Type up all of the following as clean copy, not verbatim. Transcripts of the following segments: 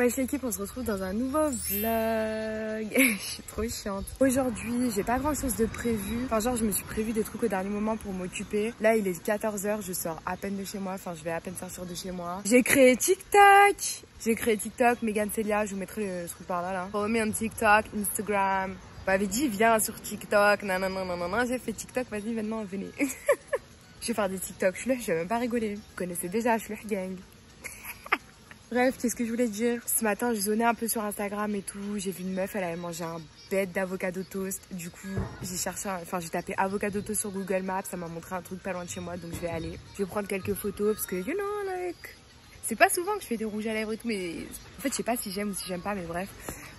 Wesh l'équipe, on se retrouve dans un nouveau vlog. Je suis trop chiante. Aujourd'hui, j'ai pas grand chose de prévu. Enfin genre, je me suis prévu des trucs au dernier moment pour m'occuper. Là, il est 14 h, je sors à peine de chez moi. Enfin, je vais à peine sortir de chez moi. J'ai créé TikTok. Megan Celia, je vous mettrai le truc par là. Follow me on TikTok, Instagram. On m'avait dit, viens sur TikTok. Non. J'ai fait TikTok, vas-y, maintenant, venez. Je vais faire des TikTok. Je vais même pas rigoler. Vous connaissez déjà, je suis gang. Bref, qu'est-ce que je voulais dire? Ce matin, je zonnais un peu sur Instagram et tout. J'ai vu une meuf, elle avait mangé un bête d'avocado toast. Du coup, j'ai tapé avocado toast sur Google Maps. Ça m'a montré un truc pas loin de chez moi, donc je vais aller. Je vais prendre quelques photos parce que, you know, like... C'est pas souvent que je fais des rouges à lèvres et tout, mais en fait, je sais pas si j'aime ou si j'aime pas, mais bref.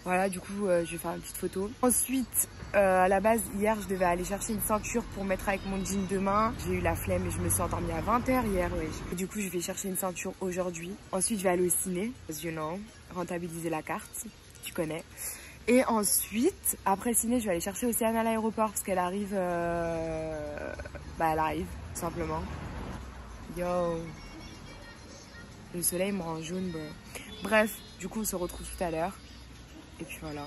Voilà, du coup, je vais faire une petite photo. Ensuite, à la base, hier, je devais aller chercher une ceinture pour mettre avec mon jean demain. J'ai eu la flemme et je me suis endormie à 20 h hier, ouais. Et du coup, je vais chercher une ceinture aujourd'hui. Ensuite, je vais aller au ciné, parce que, you know, rentabiliser la carte, tu connais. Et ensuite, après le ciné, je vais aller chercher Océane à l'aéroport, parce qu'elle arrive... elle arrive, tout simplement. Yo. Le soleil me rend jaune, bro. Bref, du coup, on se retrouve tout à l'heure. Et puis voilà.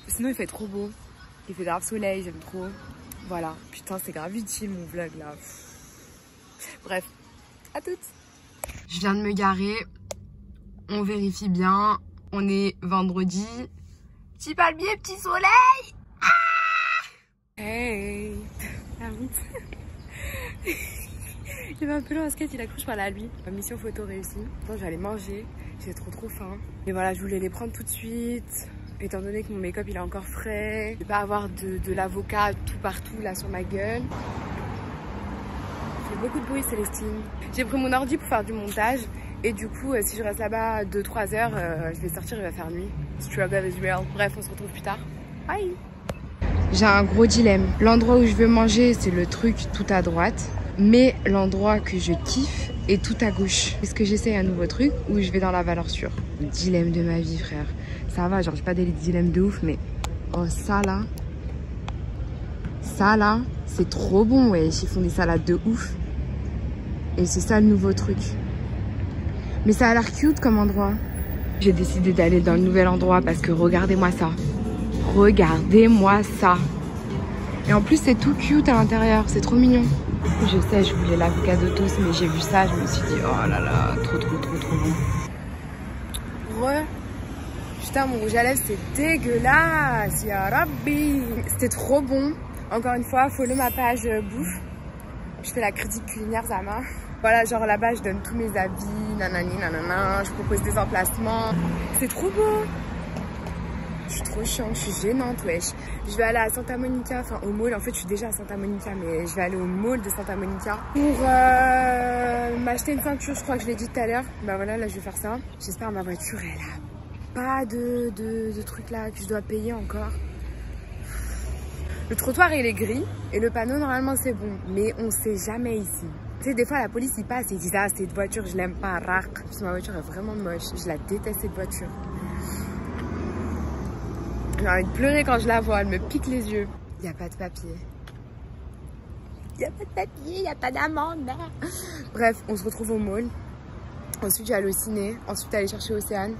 Sinon, il fait trop beau. Il fait grave soleil, j'aime trop. Voilà. Putain, c'est grave utile mon vlog là. Bref, à toutes. Je viens de me garer. On vérifie bien. On est vendredi. Petit palmier, petit soleil. Ah, hey. La route. Il va un peu long en skate, il accroche par là lui. Ma mission photo réussie. Bon, je vais aller manger. J'ai trop faim. Et voilà, je voulais les prendre tout de suite. Étant donné que mon make-up il est encore frais. Je vais pas avoir de l'avocat tout partout là sur ma gueule. Il fait beaucoup de bruit, Célestine. J'ai pris mon ordi pour faire du montage. Et du coup, si je reste là-bas 2-3 heures, je vais sortir, il va faire nuit. Struggle is real. Bref, on se retrouve plus tard. Bye. J'ai un gros dilemme. L'endroit où je veux manger, c'est le truc tout à droite. Mais l'endroit que je kiffe est tout à gauche. Est-ce que j'essaye un nouveau truc ou je vais dans la valeur sûre? Le dilemme de ma vie, frère. Ça va, genre j'ai pas des dilemmes de ouf, mais... Oh, ça là, c'est trop bon, ouais. Ils font des salades de ouf. Et c'est ça le nouveau truc. Mais ça a l'air cute comme endroit. J'ai décidé d'aller dans le nouvel endroit parce que regardez-moi ça. Regardez-moi ça. Et en plus, c'est tout cute à l'intérieur. C'est trop mignon. Je sais, je voulais l'avocado toast, mais j'ai vu ça, je me suis dit, oh là là, trop bon. Putain, mon rouge à lèvres, c'est dégueulasse, ya Rabbi. C'était trop bon. Encore une fois, follow ma page bouffe. Je fais la critique culinaire, Zama. Voilà, genre là-bas, je donne tous mes avis, nanani, nanana. Je propose des emplacements. C'est trop beau. Je suis trop chiante, je suis gênante, wesh. Je vais aller à Santa Monica, enfin au mall. En fait, je suis déjà à Santa Monica, mais je vais aller au mall de Santa Monica pour m'acheter une ceinture. Je crois que je l'ai dit tout à l'heure. Bah voilà, là, je vais faire ça. J'espère ma voiture, elle a pas de trucs là que je dois payer encore. Le trottoir, il est gris et le panneau, normalement, c'est bon. Mais on sait jamais ici. Tu sais, des fois, la police, il passe et ils disent, ah, cette voiture, je l'aime pas, rac. Parce que ma voiture est vraiment moche. Je la déteste, cette voiture. J'ai envie de pleurer quand je la vois, elle me pique les yeux. Il n'y a pas de papier. Il n'y a pas de papier, il n'y a pas d'amende. Bref, on se retrouve au mall. Ensuite, je vais aller au ciné. Ensuite, aller chercher Océane.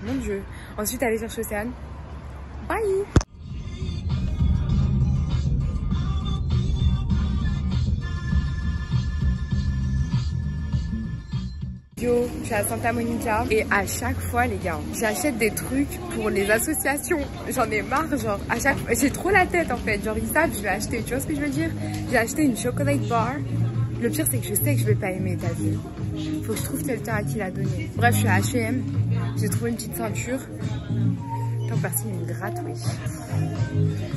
Mon Dieu. Ensuite, aller chercher Océane. Bye. Yo, je suis à Santa Monica et à chaque fois les gars, j'achète des trucs pour les associations. J'en ai marre, genre à chaque fois, j'ai trop la tête en fait. Genre ils savent, je vais acheter, tu vois ce que je veux dire? J'ai acheté une chocolate bar. Le pire c'est que je sais que je vais pas aimer, t'as vu? Faut que je trouve quelqu'un à qui la donner. Bref, je suis à H&M, j'ai trouvé une petite ceinture. Tant que personne me gratte, oui.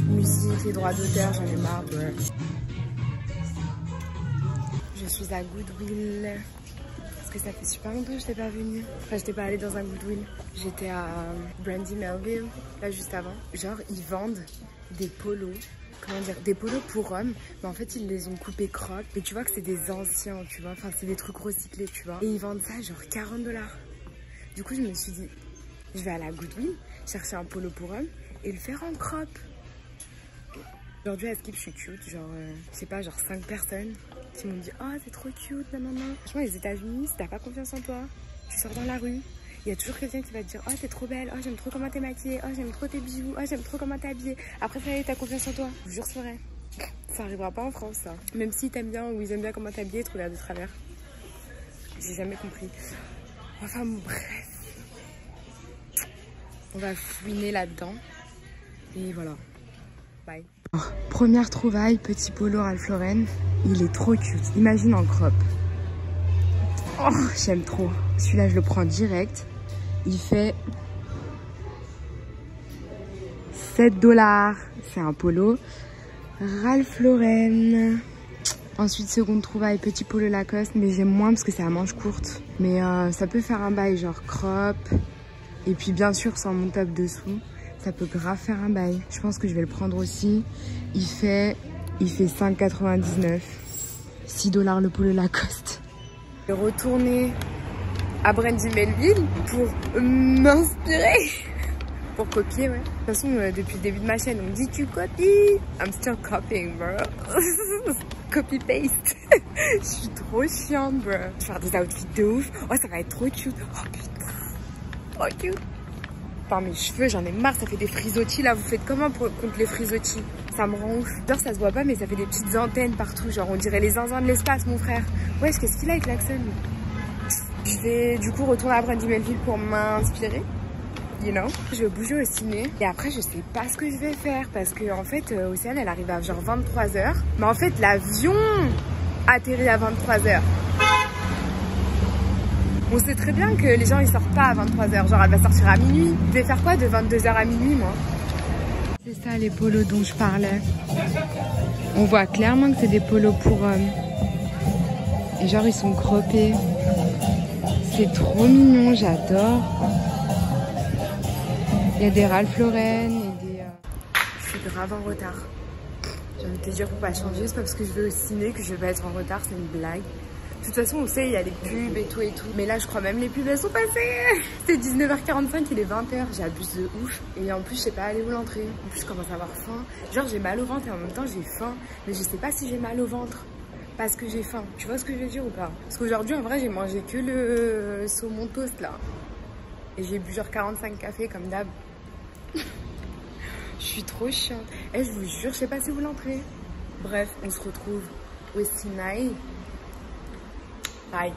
Musique, les droits d'auteur, j'en ai marre. Ouais. Je suis à Goodwill. Ça fait super longtemps que je n'étais pas venue. Enfin, je n'étais pas allée dans un Goodwill. J'étais à Brandy Melville, là juste avant. Genre, ils vendent des polos. Comment dire? Des polos pour hommes. Mais en fait, ils les ont coupés crocs. Et tu vois que c'est des anciens, tu vois. Enfin, c'est des trucs recyclés, tu vois. Et ils vendent ça genre 40 $. Du coup, je me suis dit, je vais à la Goodwill, chercher un polo pour homme et le faire en crop. Aujourd'hui, à Skip, je suis cute. Genre, je sais pas, genre 5 personnes. qui m'ont dit oh c'est trop cute, nanana. Franchement les États-Unis, si t'as pas confiance en toi, tu sors dans la rue, il y a toujours quelqu'un qui va te dire oh t'es trop belle, oh j'aime trop comment t'es maquillée, oh j'aime trop tes bijoux, oh j'aime trop comment t'es habillée. Après ça y est, t'as confiance en toi. Je vous jure c'est vrai. Ça arrivera pas en France ça. Même s'ils t'aiment bien ou ils aiment bien comment t'es habillée, ils te regardent de travers. J'ai jamais compris. Enfin bon, bref. On va fouiner là-dedans. Et voilà. Bye. Alors, première trouvaille, petit polo Ralph Lauren. Il est trop cute. Imagine en crop. Oh, j'aime trop. Celui-là, je le prends direct. Il fait 7 $. C'est un polo Ralph Lauren. Ensuite, seconde trouvaille, petit polo Lacoste. Mais j'aime moins parce que c'est à manches courtes. Mais ça peut faire un bail genre crop. Et puis bien sûr, sans mon top dessous. Ça peut grave faire un bail. Je pense que je vais le prendre aussi. Il fait 5,99. 6 $ le polo Lacoste. Je vais retourner à Brandy Melville pour m'inspirer. Pour copier, ouais. De toute façon, depuis le début de ma chaîne, on me dit tu copies. I'm still copying, bro. Copy-paste. Je suis trop chiante, bro. Je vais faire des outfits de ouf. Oh, ça va être trop cute. Oh putain. Oh cute. Par mes cheveux, j'en ai marre, ça fait des frisottis là. Vous faites comment contre les frisottis? Ça me rend ouf. Genre ça se voit pas mais ça fait des petites antennes partout. Genre on dirait les zinzins de l'espace mon frère. Ouais, qu'est-ce qu'il a avec l'accent? Je vais du coup retourner à Brandy Melville pour m'inspirer. You know. Je vais bouger au ciné. Et après je sais pas ce que je vais faire. Parce que en fait Océane elle arrive à genre 23 h. Mais en fait l'avion atterrit à 23 h. On sait très bien que les gens ils sortent pas à 23 h, genre elle va sortir à minuit. Je vais faire quoi de 22 h à minuit moi? C'est ça les polos dont je parlais. On voit clairement que c'est des polos pour hommes. Et genre ils sont croppés. C'est trop mignon, j'adore. Il y a des Ralph Lauren et des... Je suis grave en retard. J'ai envie de te dire pour pas changer, c'est pas parce que je vais au ciné que je vais pas être en retard, c'est une blague. De toute façon, on sait, il y a les pubs et tout. Mais là, je crois même les pubs, elles sont passées. C'était 19h45, il est 20h. J'abuse de ouf. Et en plus, je sais pas aller où l'entrée. En plus, je commence à avoir faim. Genre, j'ai mal au ventre et en même temps, j'ai faim. Mais je sais pas si j'ai mal au ventre parce que j'ai faim. Tu vois ce que je veux dire ou pas? Parce qu'aujourd'hui, en vrai, j'ai mangé que le saumon toast, là. Et j'ai bu genre 45 cafés, comme d'hab. Je suis trop chiante. Et je vous jure, je sais pas si vous l'entrez. Bref, on se retrouve au Sinaï. Bye.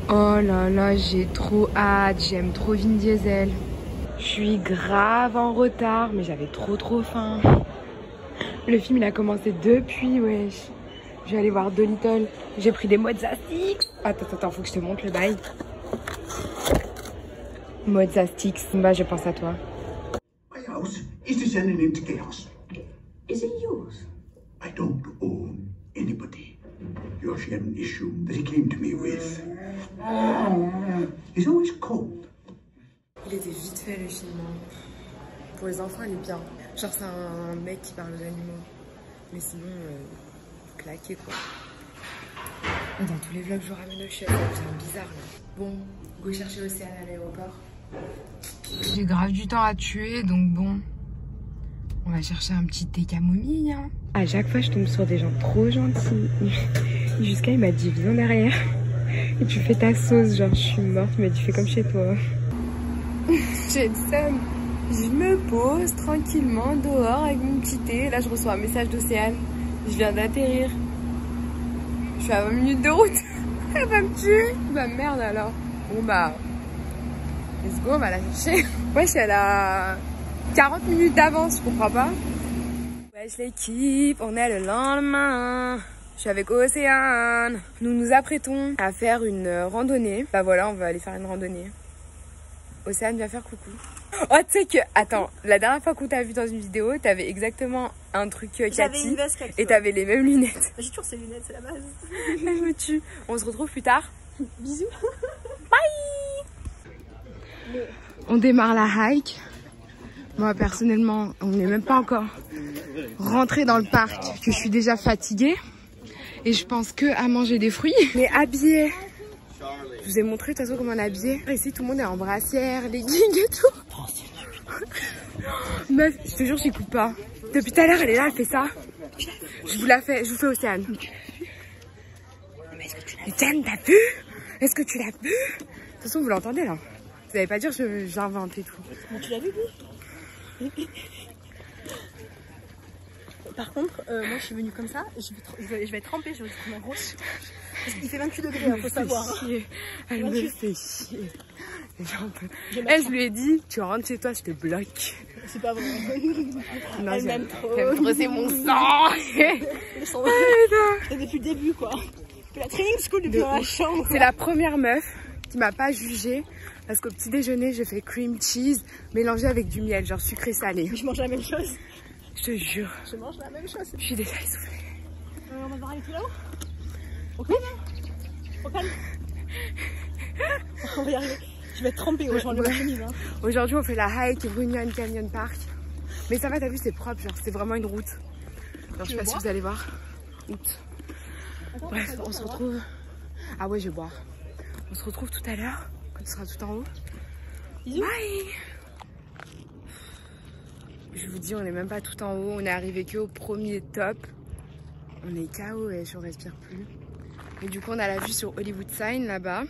Oh là là, j'ai trop hâte, j'aime trop Vin Diesel. Je suis grave en retard, mais j'avais trop faim. Le film il a commencé depuis, wesh. Je vais aller voir Dolittle. J'ai pris des Mozza Sticks. Attends, faut que je te montre le bail. Mozza Sticks, bah je pense à toi. My house is descending into chaos. Is it yours? I don't own anybody. Yoshi had an issue that he came to me with. He's always cold. Il était vite fait le film. Pour les enfants, il est bien. Genre, c'est un mec qui parle aux animaux. Mais sinon, claqué quoi. Dans tous les vlogs, je ramène au chef. C'est bizarre là. Bon, go chercher Océane à l'aéroport. J'ai grave du temps à tuer, donc bon. On va chercher un petit thé camomille. Hein. À chaque fois, je tombe sur des gens trop gentils. Jusqu'à il m'a dit viens derrière et tu fais ta sauce. Genre, je suis morte, mais tu fais comme chez toi. J'ai le seum. Je me pose tranquillement dehors avec mon petit thé. Là, je reçois un message d'Océane. Je viens d'atterrir. Je suis à 20 minutes de route. Elle va me tuer. Bah merde alors. Bon bah, let's go, on va la chercher. Wesh, elle a 40 minutes d'avance, je comprends pas. Wesh l'équipe, on est le lendemain. Je suis avec Océane. Nous nous apprêtons à faire une randonnée. Bah voilà, on va aller faire une randonnée. Océane, viens faire coucou. Oh, tu sais que... Attends, la dernière fois qu'on t'a vu dans une vidéo, t'avais exactement un truc Cathy. Et t'avais les mêmes lunettes. J'ai toujours ces lunettes, c'est la base. Elle me tue. On se retrouve plus tard. Bisous. Bye. On démarre la hike. Moi, personnellement, on n'est même pas encore rentré dans le parc, que je suis déjà fatiguée. Et je pense que à manger des fruits. Mais habillée. Je vous ai montré de toute façon comment on est habillé. Ici, tout le monde est en brassière, leggings et tout. Meuf, je te jure, j'écoute pas. Depuis tout à l'heure, elle est là, elle fait ça. Je vous la fais, je vous fais Océane. Ken, t'as vu? Est-ce que tu l'as vu? De toute façon, vous l'entendez là. Vous n'allez pas dire que j'invente et tout. Mais tu l'as vu, lui? Par contre, moi je suis venue comme ça, je vais être trempée, je vais être en rouge. Parce qu'il fait 28 degrés, il faut savoir. Elle me fait chier. Je lui ai dit, tu rentres chez toi, je te bloque. C'est pas vrai. Non, Elle m'aime trop. C'est mon sang. C'est depuis le début, quoi. Depuis la training school, depuis dans la chambre. C'est la première meuf qui m'a pas jugée. Parce qu'au petit déjeuner, j'ai fait cream cheese mélangé avec du miel, genre sucré salé. Je mange la même chose. Je te jure. Je mange la même chose. Je suis déjà essoufflée. On va voir les tout là-haut. Au calme. Au calme. On va y arriver. Je vais être trempée, je vais enlever ma chemise. Aujourd'hui, on fait la hike Runyon Canyon Park. Mais ça va, t'as vu, c'est propre, genre c'est vraiment une route. Alors, je sais pas si vous allez voir. Oups. Bref, on se retrouve. Ah ouais, je vais boire. On se retrouve tout à l'heure, quand tu seras tout en haut. Bisous. Bye. Je vous dis, on n'est même pas tout en haut. On est arrivé qu'au premier top. On est KO et je respire plus. Et du coup, on a la vue sur Hollywood Sign là-bas.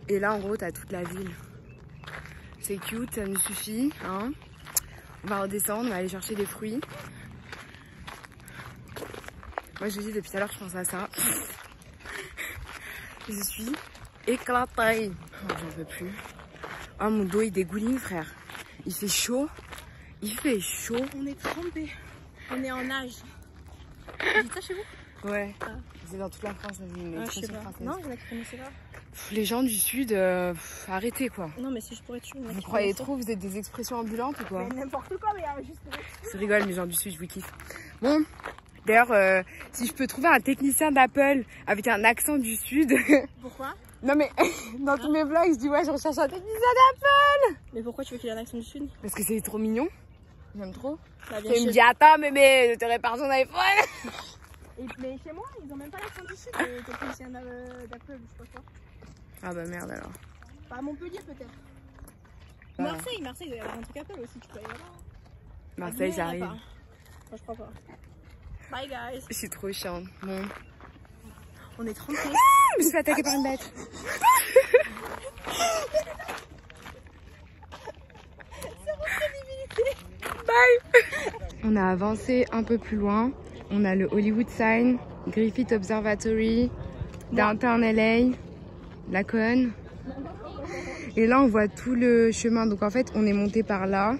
Et là, en gros, t'as toute la ville. C'est cute, ça nous suffit. Hein. On va redescendre, on va aller chercher des fruits. Moi, je vous dis, depuis tout à l'heure, je pense à ça. Je suis éclatée. Oh, j'en peux plus. Oh, mon dos, il dégouline, frère. Il fait chaud. Il fait chaud. On est trempés. On est en nage. Vous dites ça chez vous? Ouais. Ah. C'est dans toute la France, une expression française. Non, je la connaissais pas. Les gens du Sud, arrêtez quoi. Non, mais si je pourrais tuer. Vous croyez trop, vous êtes des expressions ambulantes ou quoi? Mais n'importe quoi, mais juste pour... Je rigole, les gens du Sud, je vous kiffe. Bon, d'ailleurs, si je peux trouver un technicien d'Apple avec un accent du Sud. Pourquoi? Non mais, dans tous mes vlogs, je dis ouais, je recherche un technicien d'Apple. Mais pourquoi tu veux qu'il ait un accent du Sud? Parce que c'est trop mignon. J'aime trop. Bah, Et il me dit, attends, mémé, je te répare ton iPhone. Mais chez moi, ils ont même pas l'accent du Sud, les techniciens d'Apple, je sais pas quoi. Ah bah merde alors. Pas à Montpellier peut-être. Ah. Marseille, il doit y avoir un truc Apple aussi, tu peux aller là-bas. Marseille, j'arrive. Moi, je crois pas. Bye guys. Je suis trop chiante. Bon. On est trempés. Je me suis fait attaquer par une bête. Bye. On a avancé un peu plus loin. On a le Hollywood Sign, Griffith Observatory, Downtown LA, la Con. Et là, on voit tout le chemin. Donc en fait, on est monté par là.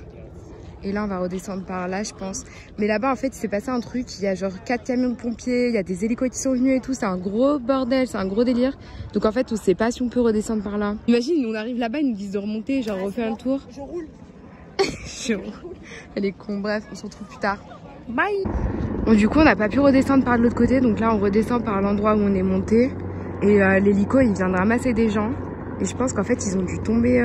Et là, on va redescendre par là, je pense. Mais là-bas, en fait, il s'est passé un truc. Il y a genre 4 camions de pompiers, il y a des hélicos qui sont venus et tout. C'est un gros bordel, c'est un gros délire. Donc en fait, on sait pas si on peut redescendre par là. Imagine, on arrive là-bas, ils nous disent de remonter, genre refaire le tour. Je roule. Je roule. Elle est con. Bref, on se retrouve plus tard. Bye. Bon, du coup, on n'a pas pu redescendre par de l'autre côté. Donc là, on redescend par l'endroit où on est monté. Et l'hélico, il vient de ramasser des gens. Et je pense qu'en fait, ils ont dû tomber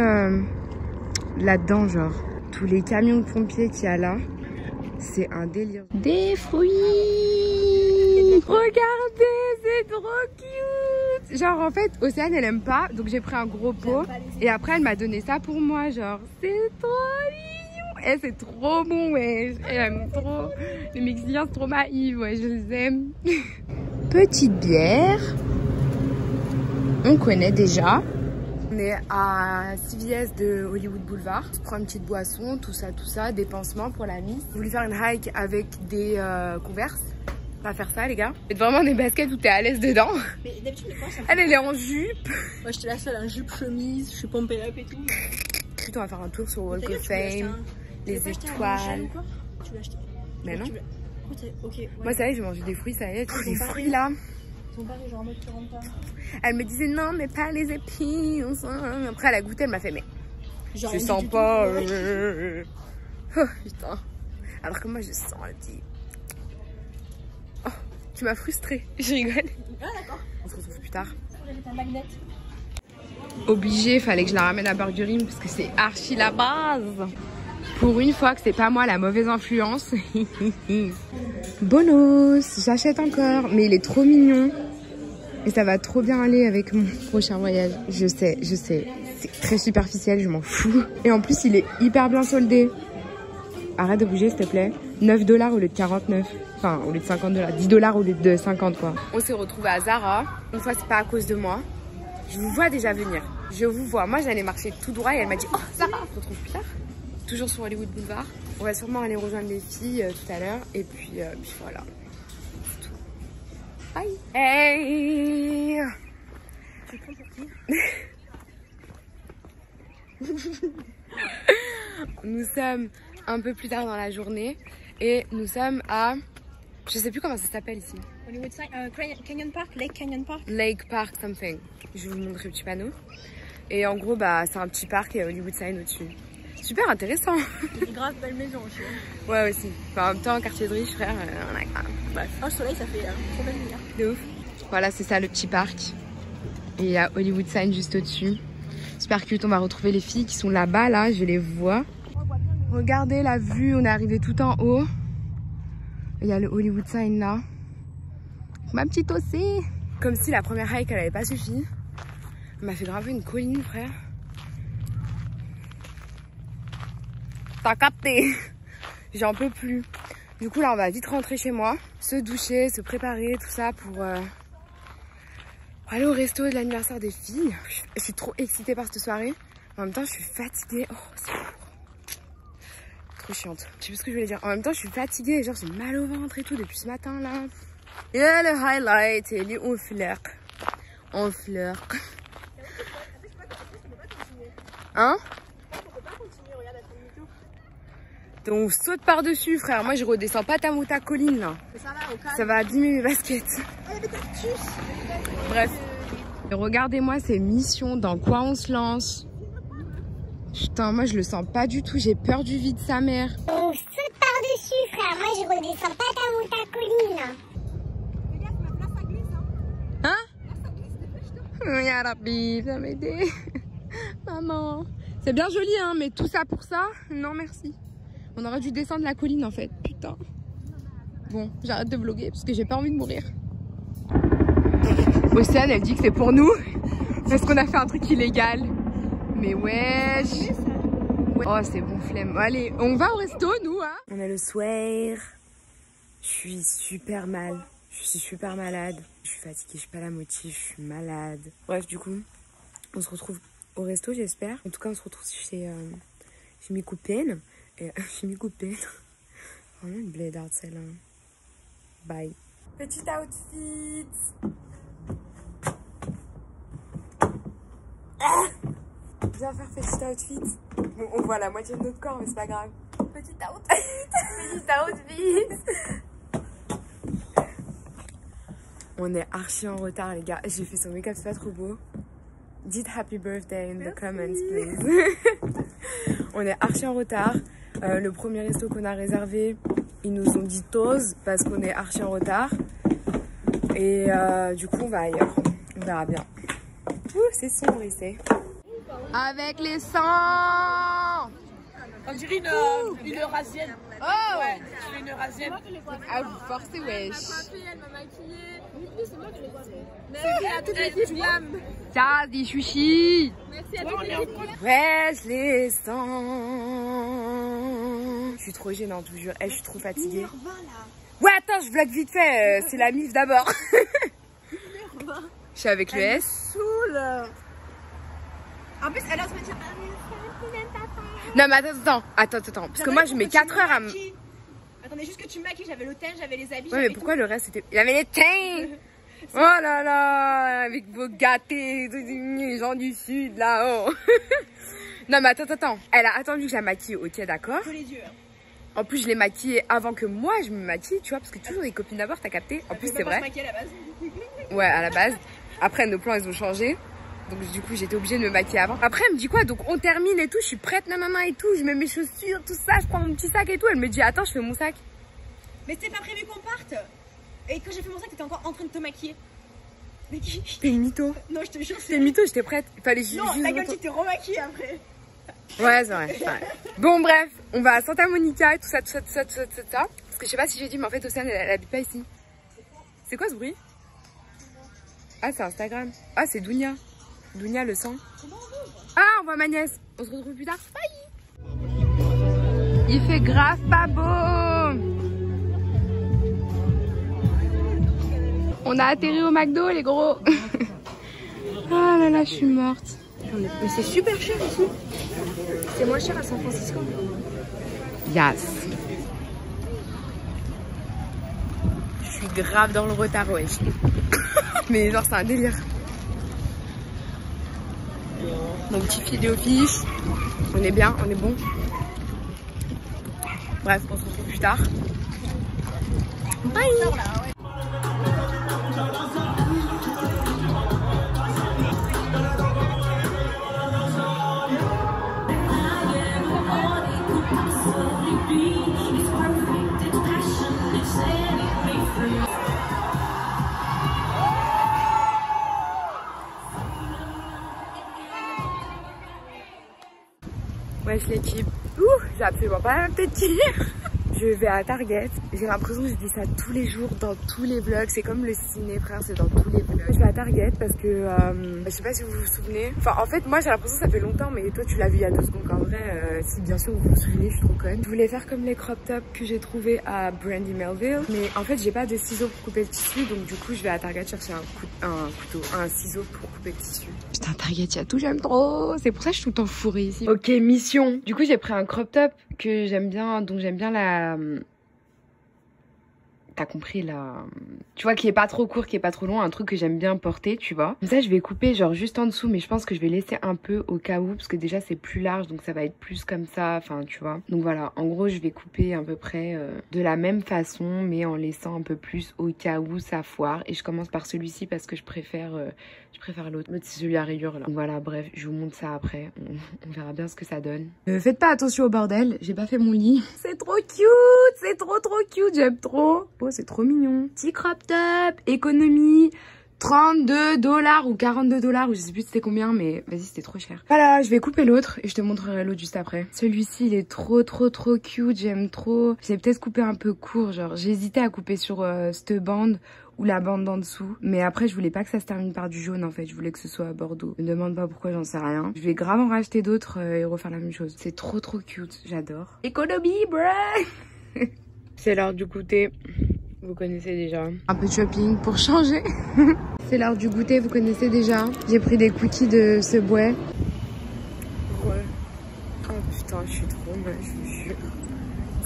là-dedans, genre. Tous les camions de pompiers qu'il y a là, c'est un délire. Des fruits. Regardez, c'est trop cute. Genre en fait, Océane elle aime pas, donc j'ai pris un gros pot. Et après elle m'a donné ça pour moi, genre c'est trop mignon. Eh, c'est trop bon, ouais. Elle aime trop. Les Mexicains c'est trop naïfs, ouais, je les aime. Petite bière. On connaît déjà. On est à CVS de Hollywood Boulevard. On se prend une petite boisson, tout ça, des pansements pour la mise. Vous voulez faire une hike avec des Converse? On va faire ça, les gars. C'est vraiment des baskets où t'es à l'aise dedans. Mais d'habitude, quoi, ça Elle est en jupe. Moi, j'étais la seule en jupe, chemise, je suis pompée up et tout. Ensuite, on va faire un tour sur Walk of Fame, les étoiles. Tu l'as acheté? Mais non. Ok. Ouais. Moi, ça y est, j'ai mangé des fruits, ça y est, tous les fruits là. Ils sont pareils, genre en mode 40 ans. Elle me disait non, mais pas les épices. Après, elle a goûté, elle m'a fait, mais genre, je sens pas. Oh putain. Alors que moi, je sens, elle dit. Oh, tu m'as frustrée. Je rigole. Ah, d'accord. On se retrouve plus tard. J'ai un magnet. Obligé, fallait que je la ramène à Burger parce que c'est archi la base. Pour une fois que c'est pas moi la mauvaise influence. Bonos, j'achète encore. Mais il est trop mignon. Et ça va trop bien aller avec mon prochain voyage. Je sais. C'est très superficiel, je m'en fous. Et en plus, il est hyper bien soldé. Arrête de bouger, s'il te plaît. $9 au lieu de 49. Enfin, au lieu de 50 $. $10 au lieu de 50 quoi. On s'est retrouvés à Zara. Une fois, c'est pas à cause de moi. Je vous vois déjà venir. Je vous vois. Moi, j'allais marcher tout droit et elle m'a dit, oh, Zara, on se retrouve plus tard. Toujours sur Hollywood Boulevard. On va sûrement aller rejoindre les filles tout à l'heure. Et puis voilà. C'est tout. Bye. Hey. Tu prends pour qui? Nous sommes un peu plus tard dans la journée et nous sommes à, je sais plus comment ça s'appelle ici. Hollywood Sign, Canyon Park, Lake Canyon Park. Lake Park something. Je vais vous montrer le petit panneau. Et en gros bah c'est un petit parc et Hollywood Sign au-dessus. Super intéressant. Une grave belle maison aussi. Ouais aussi. Enfin, en même temps quartier de riche frère, on a grave. Bref. Oh, le soleil ça fait trop belle lumière. De ouf. Voilà c'est ça le petit parc. Et il y a Hollywood Sign juste au-dessus. Super cute, on va retrouver les filles qui sont là-bas, là, je les vois. Regardez la vue, on est arrivé tout en haut. Il y a le Hollywood Sign là. Ma petite aussi. Comme si la première hike, elle avait pas suffi. On m'a fait graver une colline, frère. T'as capté. J'en peux plus. Du coup, là, on va vite rentrer chez moi. Se doucher, se préparer, tout ça pour aller au resto de l'anniversaire des filles. Je suis trop excitée par cette soirée. En même temps, je suis fatiguée. Oh, c'est lourd. Trop chiante. Je sais plus ce que je voulais dire. En même temps, je suis fatiguée. Genre, j'ai mal au ventre et tout depuis ce matin, là. Et le highlight, il est en fleur. En fleur. Hein? Donc, on saute par-dessus, frère. Moi, je redescends pas ta mouta colline, là. Ça va abîmer mes baskets. Bref. Et regardez-moi ces missions, dans quoi on se lance. Putain, moi je le sens pas du tout, j'ai peur du vide sa mère. On saute par-dessus, frère. Moi je redescends pas ta colline. Hein? Ya Rabbi, viens m'aider. Maman. C'est bien joli, hein, mais tout ça pour ça? Non, merci. On aurait dû descendre la colline en fait, putain. Bon, j'arrête de vlogger parce que j'ai pas envie de mourir. Océane, elle dit que c'est pour nous parce qu'on a fait un truc illégal. Mais wesh. Oh, c'est bon, flemme. Allez, on va au resto, nous, hein. On est le soir. Je suis super mal. Je suis super malade. Je suis fatiguée, je suis pas la motive, je suis malade. Bref, du coup, on se retrouve au resto, j'espère. En tout cas, on se retrouve chez mes copines. Et chez mes copines. Vraiment une blédarde, celle-là. Bye. Petit outfit. Viens faire petit outfit. Bon, on voit la moitié de notre corps, mais c'est pas grave. Petit outfit. Petit outfit. On est archi en retard, les gars. J'ai fait son make-up, c'est pas trop beau. Dites happy birthday in the comments, please. On est archi en retard. Le premier resto qu'on a réservé, ils nous ont dit pause parce qu'on est archi en retard. Et du coup, on va ailleurs. On verra bien. C'est sombre ici. Avec les sangs. On dirait une eurasienne. Oh ouais, je fais une eurasienne. Ah, vous forcez, wesh. Elle m'a maquillée. Oui, c'est moi qui l'ai fait. Merci à toute l'équipe. Ça, des chouchis. Merci à toute l'équipe. Wesh, les sangs. Je suis trop gênante, je vous jure. Je suis trop fatiguée. Ouais, attends, je vlog vite fait. C'est la mif d'abord. Je suis avec le S. Saoule. En plus, elle ose me dire. Non, mais attends. Parce que moi, je mets 4 heures à me. Attendez, juste que tu me maquilles, j'avais le teint, j'avais les habits. Ouais, mais pourquoi le reste c'était. Il y avait les teints. Oh là là, avec vos gâtés, les gens du sud là-haut. Non, mais attends. Elle a attendu que je la maquille, ok, d'accord. Que les yeux. En plus, je l'ai maquillée avant que moi je me maquille, tu vois, parce que toujours les copines d'abord, t'as capté. En plus, c'est vrai. À la base. Ouais, à la base. Après, nos plans, ils ont changé. Donc, du coup, j'étais obligée de me maquiller avant. Après, elle me dit quoi? Donc, on termine et tout. Je suis prête, nanana et tout. Je mets mes chaussures, tout ça. Je prends mon petit sac et tout. Elle me dit, attends, je fais mon sac. Mais c'était pas prévu qu'on parte. Et quand j'ai fait mon sac, t'étais encore en train de te maquiller. Mais qui? T'es une mytho. Non, je te jure. T'es une mytho, j'étais prête. Il fallait juste. Non, ta gueule, tu t'es remaquillée après. Ouais, c'est vrai. Bon, bref, on va à Santa Monica et tout ça. Parce que je sais pas si j'ai dit, mais en fait, Océane, elle habite pas ici. C'est quoi ce bruit? Ah, c'est Instagram. Ah, c'est Dounia. Dounia le sang. Ah, on voit ma nièce. On se retrouve plus tard. Bye. Il fait grave pas beau. On a atterri au McDo, les gros. Oh là là, je suis morte. Mais c'est super cher ici. C'est moins cher à San Francisco. Yes. Je suis grave dans le retard, ouais. Mais genre, c'est un délire. Mon petit filet au fish. On est bien, on est bon. Bref, on se retrouve plus tard. Bye. Wesh l'équipe, j'ai absolument pas la tête hier. Je vais à Target, j'ai l'impression que je dis ça tous les jours dans tous les vlogs, c'est comme le ciné frère, c'est dans tous les vlogs. Je vais à Target parce que, je sais pas si vous vous souvenez, enfin en fait moi j'ai l'impression que ça fait longtemps mais toi tu l'as vu il y a 2 secondes en vrai, si bien sûr vous vous souvenez, je suis trop conne. Je voulais faire comme les crop tops que j'ai trouvé à Brandy Melville, mais en fait j'ai pas de ciseaux pour couper le tissu donc du coup je vais à Target chercher un ciseau pour couper le tissu. Putain Target il y a tout, j'aime trop, c'est pour ça que je suis tout le temps fourrée ici. Ok mission, du coup j'ai pris un crop top que j'aime bien, donc j'aime bien la... T'as compris là, tu vois, qui est pas trop court, qui est pas trop long, un truc que j'aime bien porter, tu vois. Comme ça je vais couper genre juste en dessous, mais je pense que je vais laisser un peu au cas où, parce que déjà c'est plus large, donc ça va être plus comme ça, enfin tu vois. Donc voilà, en gros je vais couper à peu près de la même façon, mais en laissant un peu plus au cas où ça foire. Et je commence par celui-ci parce que je préfère l'autre. C'est celui à rayures là. Donc voilà, bref, je vous montre ça après, on verra bien ce que ça donne. Faites pas attention au bordel, j'ai pas fait mon lit. C'est trop cute, c'est trop cute, j'aime trop. Oh, c'est trop mignon. Petit crop top, économie, 32 $ ou 42 $, ou je sais plus c'était combien, mais vas-y, c'était trop cher. Voilà, je vais couper l'autre et je te montrerai l'autre juste après. Celui-ci, il est trop cute, j'aime trop. J'ai peut-être coupé un peu court, genre j'ai hésité à couper sur cette bande ou la bande d'en dessous, mais après je voulais pas que ça se termine par du jaune en fait, je voulais que ce soit à bordeaux. Ne me demande pas pourquoi, j'en sais rien. Je vais grave en racheter d'autres et refaire la même chose. C'est trop cute, j'adore. Économie, bruh. C'est l'heure du goûter. Vous connaissez déjà. Un peu de shopping pour changer. C'est l'heure du goûter, vous connaissez déjà. J'ai pris des cookies de Subway. Ouais. Oh putain, je suis trop moche, je vous jure.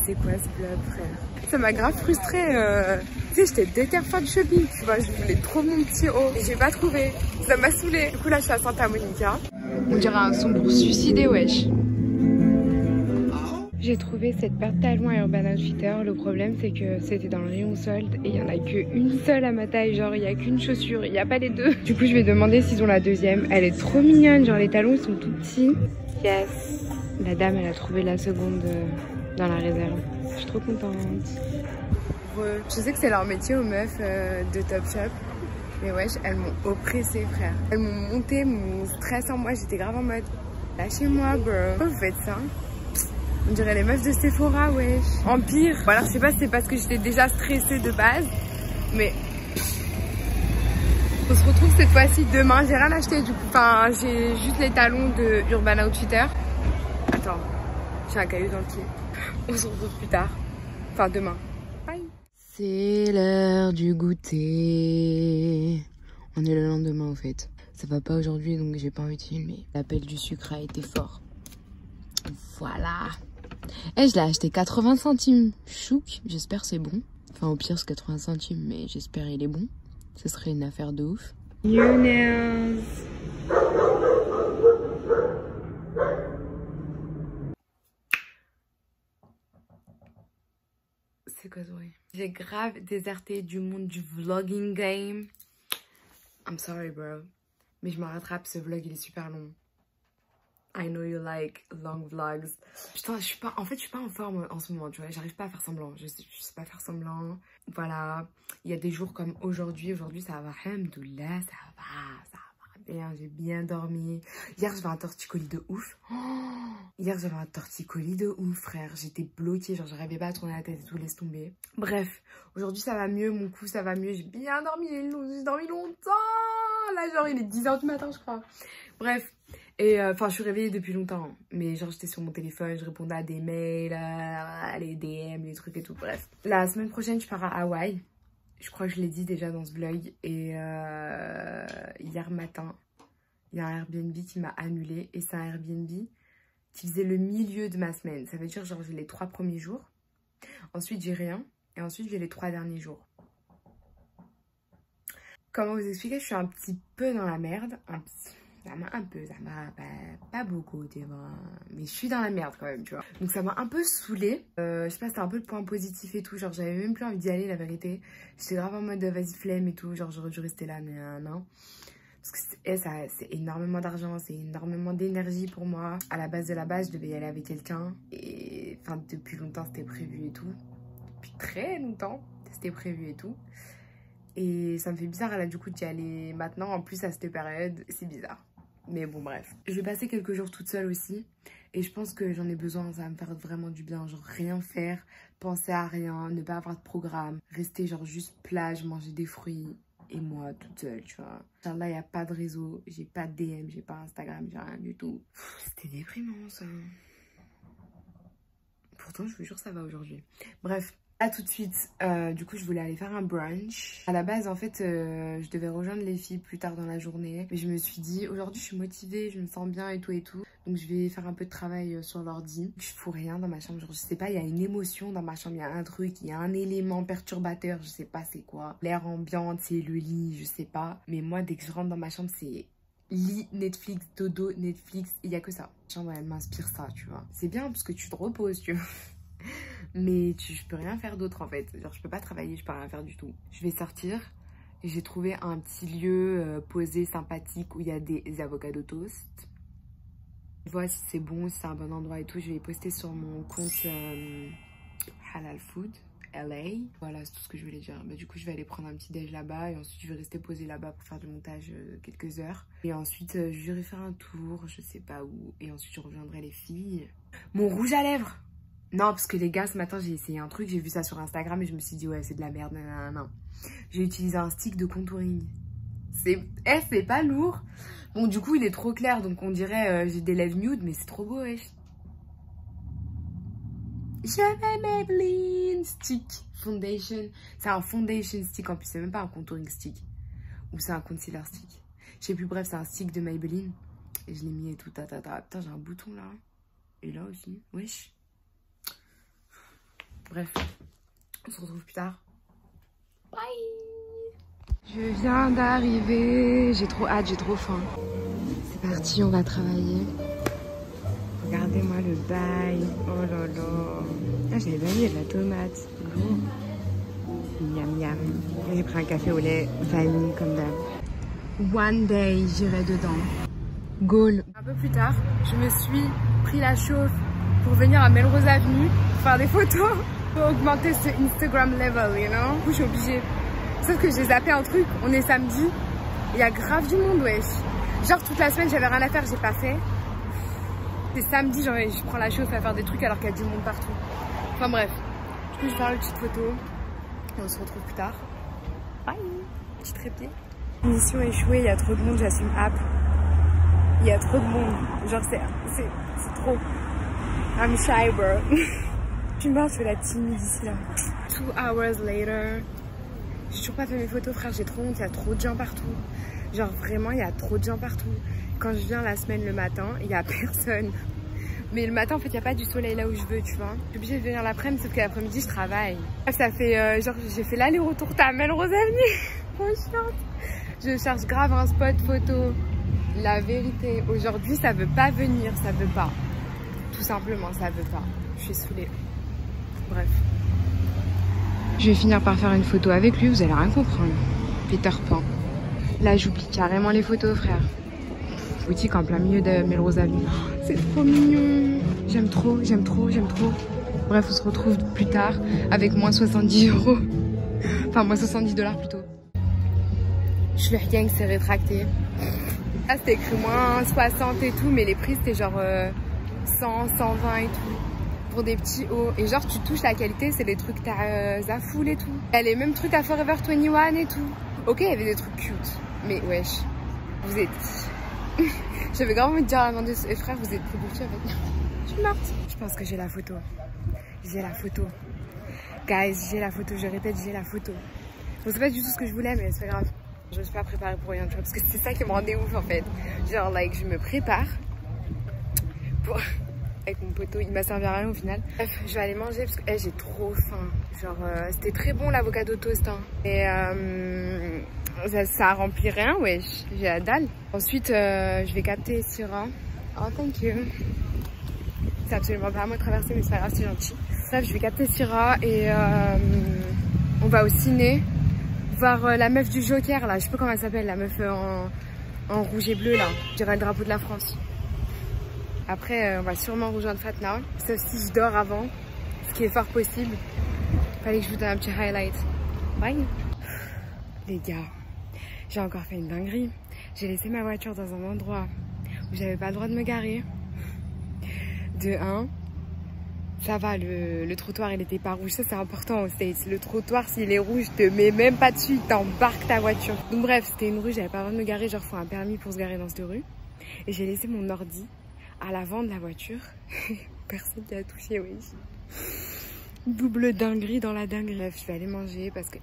C'est quoi ce vlog, frère? Ça m'a grave frustrée. Tu sais, j'étais déter faire du shopping, tu vois. Je voulais trop mon petit haut. Et j'ai pas trouvé. Ça m'a saoulée. Du coup, là, je suis à Santa Monica. On dirait un son pour se suicider, wesh. J'ai trouvé cette paire de talons à Urban Outfitter. Le problème c'est que c'était dans le rayon solde et il n'y en a qu'une seule à ma taille. Genre il n'y a qu'une chaussure, il n'y a pas les deux. Du coup je vais demander s'ils ont la deuxième. Elle est trop mignonne, genre les talons ils sont tout petits. Yes. La dame elle a trouvé la seconde dans la réserve. Je suis trop contente. Je sais que c'est leur métier aux meufs de Topshop. Mais wesh, elles m'ont oppressée frère. Elles m'ont monté mon stress en moi. J'étais grave en mode lâchez-moi bro. Pourquoi vous faites ça? On dirait les meufs de Sephora, wesh. En pire. Bon, alors je sais pas si c'est parce que j'étais déjà stressée de base, mais on se retrouve cette fois-ci demain. J'ai rien acheté du coup. Enfin, j'ai juste les talons de Urban Outfitter. Attends, j'ai un caillou dans le pied. On se retrouve plus tard. Enfin, demain. Bye. C'est l'heure du goûter. On est le lendemain au fait. Ça va pas aujourd'hui donc j'ai pas envie de filmer. L'appel du sucre a été fort. Voilà. Et je l'ai acheté 80 centimes. Chouk, j'espère c'est bon. Enfin au pire c'est 80 centimes mais j'espère il est bon. Ce serait une affaire de ouf. New nails. C'est quoi ce bruit? J'ai grave déserté du monde du vlogging game. I'm sorry bro. Mais je me rattrape, ce vlog il est super long. I know you like long vlogs. Putain, je suis pas en forme en ce moment, tu vois. J'arrive pas à faire semblant. Je sais pas faire semblant. Voilà. Il y a des jours comme aujourd'hui. Aujourd'hui, ça va. Alhamdoulilah, ça va bien. J'ai bien dormi. Hier, j'avais un torticolis de ouf. Hier, j'avais un torticolis de ouf, frère. J'étais bloquée. Genre, j'arrivais pas à tourner la tête et tout. Laisse tomber. Bref, aujourd'hui, ça va mieux. Mon cou, ça va mieux. J'ai bien dormi. J'ai dormi longtemps. Là, genre, il est 10 h du matin, je crois. Bref. Et enfin je suis réveillée depuis longtemps, mais genre j'étais sur mon téléphone, je répondais à des mails, les DM, les trucs et tout, bref. La semaine prochaine je pars à Hawaï, Je crois que je l'ai dit déjà dans ce vlog. Et hier matin, il y a un Airbnb qui m'a annulé. Et c'est un Airbnb qui faisait le milieu de ma semaine. Ça veut dire genre j'ai les 3 premiers jours. Ensuite j'ai rien. Et ensuite j'ai les 3 derniers jours. Comment vous expliquer, je suis un petit peu dans la merde. Ça m'a pas beaucoup, tu vois. Mais je suis dans la merde quand même, tu vois. Donc ça m'a un peu saoulée. Je sais pas, c'était un peu le point positif et tout. Genre j'avais même plus envie d'y aller, la vérité. J'étais grave en mode vas-y flemme et tout. Genre j'aurais dû rester là, mais non. Parce que c'est énormément d'argent, c'est énormément d'énergie pour moi. À la base de la base, je devais y aller avec quelqu'un. Et enfin, depuis longtemps, c'était prévu et tout. Depuis très longtemps, c'était prévu et tout. Et ça me fait bizarre là du coup d'y aller maintenant. En plus à cette période, c'est bizarre. Mais bon bref. Je vais passer quelques jours toute seule aussi. Et je pense que j'en ai besoin, ça va me faire vraiment du bien. Genre rien faire, penser à rien, ne pas avoir de programme. Rester genre juste plage, manger des fruits. Et moi toute seule, tu vois. Là, il n'y a pas de réseau, j'ai pas de DM, j'ai pas Instagram, j'ai rien du tout. C'était déprimant ça. Pourtant, je vous jure, ça va aujourd'hui. Bref, à tout de suite. Du coup, je voulais aller faire un brunch. À la base, en fait, je devais rejoindre les filles plus tard dans la journée. Mais je me suis dit, aujourd'hui, je suis motivée, je me sens bien et tout et tout. Donc, je vais faire un peu de travail sur l'ordi. Je fous rien dans ma chambre. Genre, je sais pas, il y a une émotion dans ma chambre. Il y a un truc, il y a un élément perturbateur. Je sais pas c'est quoi. L'air ambiant, c'est le lit, je sais pas. Mais moi, dès que je rentre dans ma chambre, c'est lit, Netflix, dodo, Netflix. Il y a que ça. Ma chambre, elle m'inspire ça, tu vois. C'est bien parce que tu te reposes, tu vois. Mais je peux rien faire d'autre en fait. Genre je peux pas travailler, je peux rien faire du tout. Je vais sortir et j'ai trouvé un petit lieu posé, sympathique où il y a des avocats toast. Je vois si c'est bon, si c'est un bon endroit et tout. Je vais poster sur mon compte Halal Food LA. Voilà, c'est tout ce que je voulais dire. Bah, du coup je vais aller prendre un petit déj là-bas et ensuite je vais rester posée là-bas pour faire du montage quelques heures. Et ensuite je vais faire un tour, je sais pas où. Et ensuite je reviendrai les filles. Mon rouge à lèvres! Non, parce que les gars, ce matin, j'ai essayé un truc, j'ai vu ça sur Instagram et je me suis dit, ouais, c'est de la merde, non. J'ai utilisé un stick de contouring. C'est pas lourd. Bon, du coup, il est trop clair, donc on dirait j'ai des lèvres nude, mais c'est trop beau, wesh. J'avais Maybelline Stick Foundation. C'est un foundation stick, en plus, c'est même pas un contouring stick. Ou c'est un concealer stick. Je sais plus, bref, c'est un stick de Maybelline. Et je l'ai mis et tout, Putain, j'ai un bouton là. Et là aussi, wesh. Bref, on se retrouve plus tard. Bye. Je viens d'arriver. J'ai trop hâte, j'ai trop faim. C'est parti, on va travailler. Regardez-moi le bail. Oh là là. Ah, j'avais pas mis de la tomate. Miam miam. J'ai pris un café au lait vanille comme d'hab. One day, j'irai dedans. Goal. Un peu plus tard, je me suis pris la chauffe pour venir à Melrose Avenue pour faire des photos. Pour augmenter ce Instagram level, you know. Du coup, je suis obligée. Sauf que j'ai zappé un truc. On est samedi. Il y a grave du monde, wesh. Genre, toute la semaine, j'avais rien à faire, j'ai pas fait. C'est samedi, genre, je prends la chauffe à faire des trucs alors qu'il y a du monde partout. Enfin, bref. Du coup, je vais faire une petite photo. Et on se retrouve plus tard. Bye. Petit trépied. Mission échouée, il y a trop de monde, j'assume app. Il y a trop de monde. Genre, c'est trop. I'm shy, bro. Je suis morte, je fais la timide ici là. 2 hours later. J'ai toujours pas fait mes photos, frère, j'ai trop honte, il y a trop de gens partout. Genre vraiment, il y a trop de gens partout. Quand je viens la semaine le matin, il y a personne. Mais le matin, en fait, il n'y a pas du soleil là où je veux, tu vois. Je suis obligée de venir l'après-midi, sauf que l'après-midi, je travaille. Ça fait genre, j'ai fait l'aller-retour à Melrose Avenue. Trop chiante. Je cherche grave un spot photo. La vérité, aujourd'hui, ça veut pas venir, ça veut pas. Tout simplement, ça veut pas. Je suis saoulée. Bref. Je vais finir par faire une photo avec lui, vous allez rien comprendre. Peter Pan. Là, j'oublie carrément les photos, frère. Boutique en plein milieu de Melrose Avenue. C'est trop mignon. J'aime trop, j'aime trop, j'aime trop. Bref, on se retrouve plus tard avec moins 70 €. Enfin, moins 70 $ plutôt. Je fais rien que c'est rétracté. Là, c'était écrit moins 60 et tout, mais les prix, c'était genre 100, 120 et tout. Pour des petits hauts. Et genre, tu touches la qualité, c'est des trucs que t'as Zaful et tout. Il y a les mêmes trucs à Forever 21 et tout. Ok, il y avait des trucs cute. Mais wesh, vous êtes... J'avais grave envie de dire à Amandine, frère, vous êtes très avec moi. Je suis morte. Je pense que j'ai la photo. J'ai la photo. Guys, j'ai la photo. Je répète, j'ai la photo. Bon, c'est pas du tout ce que je voulais, mais c'est pas grave. Je me suis pas préparée pour rien, tu vois, parce que c'est ça qui me rendait ouf en fait. Genre, like, je me prépare pour... avec mon poteau, il m'a servi à rien au final. Bref, je vais aller manger parce que hey, j'ai trop faim. Genre, c'était très bon l'avocado toast. Hein. Et ça remplit rien, wesh. J'ai la dalle. Ensuite, je vais capter Syrah. Oh, thank you. C'est absolument pas à moi de traverser, mais c'est pas grave, c'est gentil. Bref, je vais capter Syrah et on va au ciné voir la meuf du Joker là. Je sais pas comment elle s'appelle, la meuf en rouge et bleu là. Je dirais le drapeau de la France. Après, on va sûrement rejoindre Fatna, sauf si je dors avant, ce qui est fort possible. Fallait que je vous donne un petit highlight. Bye. Les gars, j'ai encore fait une dinguerie. J'ai laissé ma voiture dans un endroit où j'avais pas le droit de me garer. De 1, ça va, le trottoir il était pas rouge. Ça c'est important aux States. Le trottoir s'il est rouge, te mets même pas dessus, t'embarques ta voiture. Donc bref, c'était une rue, j'avais pas le droit de me garer. Genre faut un permis pour se garer dans cette rue. Et j'ai laissé mon ordi à l'avant de la voiture. Personne qui a touché, oui. Double dinguerie dans la dinguerie. Bref, je vais aller manger parce que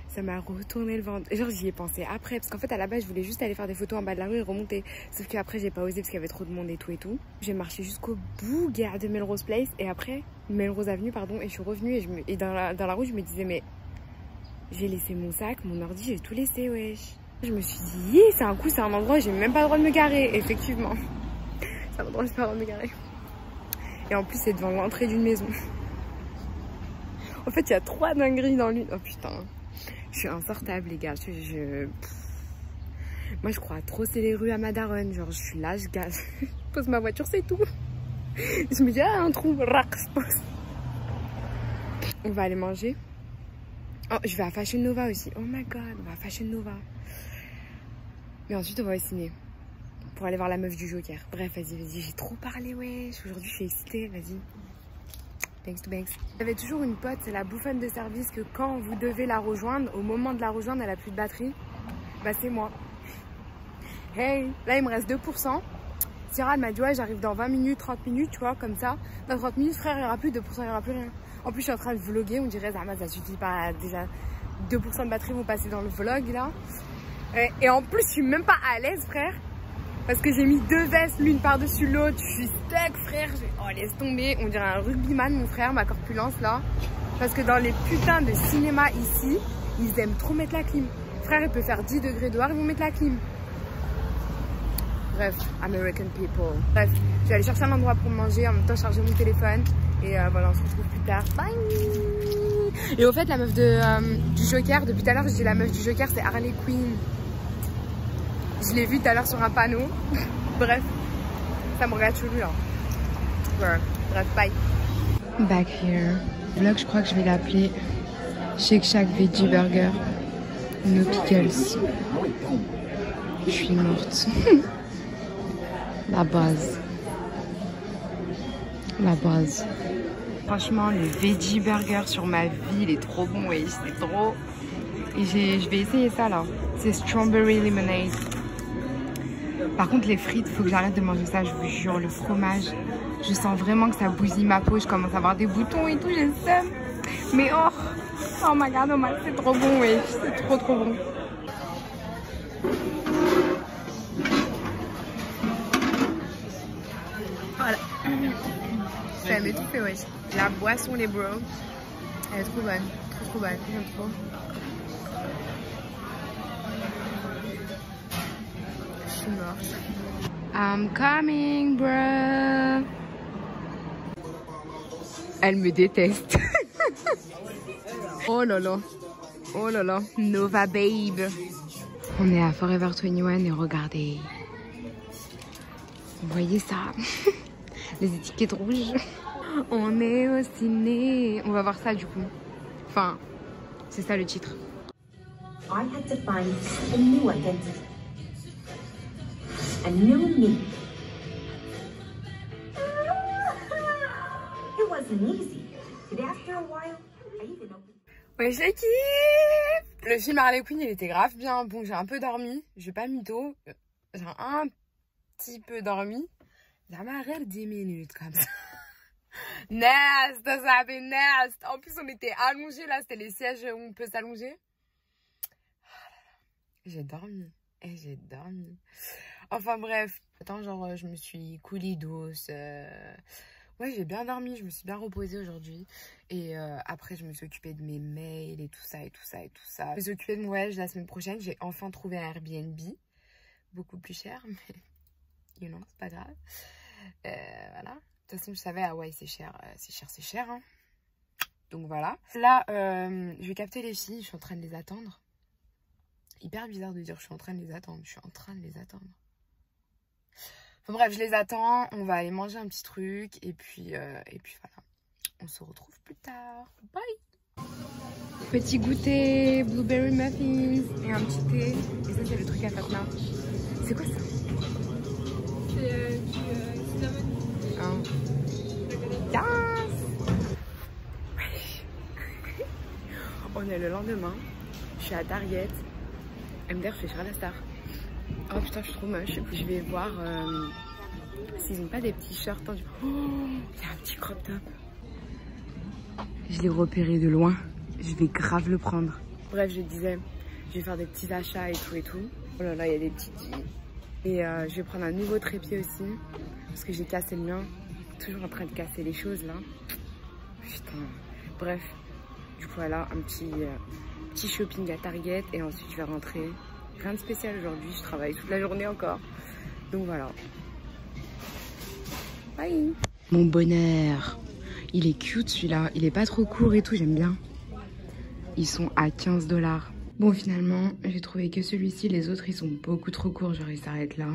ça m'a retourné le ventre. Genre j'y ai pensé après parce qu'en fait à la base je voulais juste aller faire des photos en bas de la rue et remonter. Sauf qu'après j'ai pas osé parce qu'il y avait trop de monde et tout et tout. J'ai marché jusqu'au bout gare de Melrose Place et après Melrose Avenue pardon et je suis revenue et dans la rue je me disais mais j'ai laissé mon sac, mon ordi, j'ai tout laissé wesh. Je me suis dit c'est un coup, c'est un endroit où j'ai même pas le droit de me garer. Effectivement. C'est un endroit où j'ai pas le droit de me garer. Et en plus c'est devant l'entrée d'une maison. En fait il y a 3 dingueries dans l'une. Oh putain. Je suis insortable les gars, moi je crois à trosser les rues à ma daronne, genre je suis là, je gaze, je pose ma voiture c'est tout. Je me dis ah un trou, rac, je pose. On va aller manger. Oh je vais à Fashion Nova aussi, oh my god, on va à Fashion Nova. Mais ensuite on va au ciné, pour aller voir la meuf du Joker. Bref vas-y, j'ai trop parlé wesh, aujourd'hui je suis excitée, vas-y. Thanks to Banks. J'avais toujours une pote, c'est la bouffonne de service que quand vous devez la rejoindre, au moment de la rejoindre, elle a plus de batterie. Bah c'est moi. Hey, là il me reste 2%. Syrah elle m'a dit ouais j'arrive dans 20 minutes, 30 minutes, tu vois, comme ça. Dans 30 minutes frère il n'y aura plus 2%, il n'y aura plus rien. En plus je suis en train de vlogger, on dirait Zama ça suffit pas, déjà 2% de batterie vont passer dans le vlog là. Et en plus je suis même pas à l'aise frère. Parce que j'ai mis 2 vestes l'une par-dessus l'autre, je suis stuck frère, oh laisse tomber, on dirait un rugbyman mon frère, ma corpulence là. Parce que dans les putains de cinéma ici, ils aiment trop mettre la clim. Frère il peut faire 10 degrés dehors, ils vont mettre la clim. Bref, American people. Bref, je vais aller chercher un endroit pour manger, en même temps charger mon téléphone. Et voilà, on se retrouve plus tard, bye. Et au fait la meuf du Joker, depuis tout à l'heure je dis la meuf du Joker c'est Harley Quinn. Je l'ai vu tout à l'heure sur un panneau. Bref, ça me regarde chelou là. Ouais. Bref, bye. Back here. Vlog, je crois que je vais l'appeler Shake Shack Veggie Burger. No pickles. Je suis morte. La base. La base. Franchement, le Veggie Burger sur ma vie, il est trop bon. Ouais, c'est trop. Et je vais essayer ça là. C'est Strawberry Lemonade. Par contre les frites, faut que j'arrête de manger ça, je vous jure, le fromage. Je sens vraiment que ça bousille ma peau, je commence à avoir des boutons et tout, j'ai le seum. Mais oh my god, c'est trop bon, oui, c'est trop bon. Voilà. Ça m'étouffe, ouais. La boisson, les bros, elle est trop bonne, trop bonne, j'aime trop. Je suis morte. I'm coming, bro. Elle me déteste. Oh là là. Oh là là. Nova babe. On est à Forever 21 et regardez. Vous voyez ça? Les étiquettes rouges. On est au ciné. On va voir ça du coup. Enfin, c'est ça le titre. I had to find a new identity. A new me. It wasn't easy, but after a while, I even opened. Ouais, je kiffe. Le film Harley Quinn, il était grave bien. Bon, j'ai un peu dormi. Je vais pas mytho. J'ai un petit peu dormi. Ça m'a rêvé 10 minutes comme ça. Nest, ça avait nest. En plus, on était allongés là, c'était les sièges où on peut s'allonger. J'ai dormi. Et j'ai dormi. Enfin bref. Attends, genre, je me suis coulée douce. Ouais, j'ai bien dormi, je me suis bien reposée aujourd'hui. Et après, je me suis occupée de mes mails et tout ça, et tout ça, et tout ça. Je me suis occupée de mon voyage la semaine prochaine. J'ai enfin trouvé un Airbnb. Beaucoup plus cher, mais you know, c'est pas grave. Voilà. De toute façon, je savais, Hawaï, c'est cher, c'est cher. Hein. Donc voilà. Là, je vais capter les filles, je suis en train de les attendre. Hyper bizarre de dire je suis en train de les attendre. Je suis en train de les attendre. Enfin bref, je les attends. On va aller manger un petit truc. Et puis voilà. On se retrouve plus tard. Bye. Petit goûter, blueberry muffins et un petit thé. Et ça, c'est le truc à Fatma. C'est quoi ça? C'est du cinnamon. On est le lendemain. Je suis à Target. MDR, je fais sur la star. Oh putain, je suis trop moche. Je vais voir s'ils n'ont pas des petits shorts tendus. Oh, il y a un petit crop top. Je l'ai repéré de loin. Je vais grave le prendre. Bref, je disais, je vais faire des petits achats et tout. Oh là là, il y a des petits jeans. Et je vais prendre un nouveau trépied aussi. Parce que j'ai cassé le mien. Toujours en train de casser les choses là. Putain. Bref. Du coup, voilà, un petit shopping à Target. Et ensuite, je vais rentrer. Rien de spécial aujourd'hui. Je travaille toute la journée encore. Donc voilà. Bye. Mon bonheur. Il est cute celui-là. Il est pas trop court et tout. J'aime bien. Ils sont à 15 $. Bon, finalement, j'ai trouvé que celui-ci. Les autres, ils sont beaucoup trop courts. Genre, ils s'arrêtent là.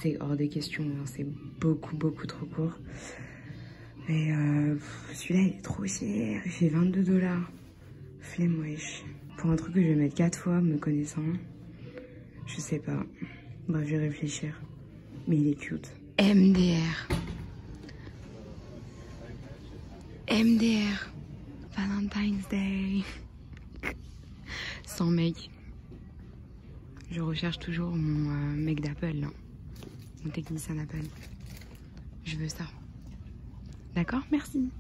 C'est hors des questions. Hein. C'est beaucoup trop court. Mais celui-là, il est trop cher. Il fait 22 $. Flemme, wesh. Pour un truc que je vais mettre 4 fois, me connaissant. Je sais pas. Bref, je vais réfléchir. Mais il est cute. MDR. MDR. Valentine's Day. Sans mec. Je recherche toujours mon mec d'Apple, là. Mon technicien d'Apple. Je veux ça. D'accord, merci.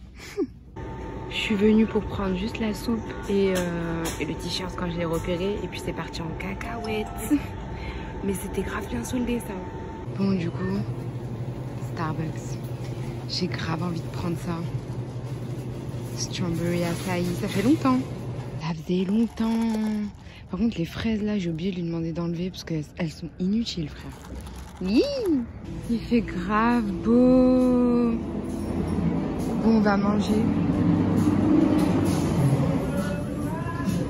Je suis venue pour prendre juste la soupe et le t-shirt quand je l'ai repéré. Et puis c'est parti en cacahuète. Mais c'était grave bien soldé ça. Bon, du coup, Starbucks. J'ai grave envie de prendre ça. Strawberry acai. Ça fait longtemps. Ça faisait longtemps. Par contre, les fraises là, j'ai oublié de lui demander d'enlever parce qu'elles sont inutiles, frère. Oui, il fait grave beau. Bon, on va manger.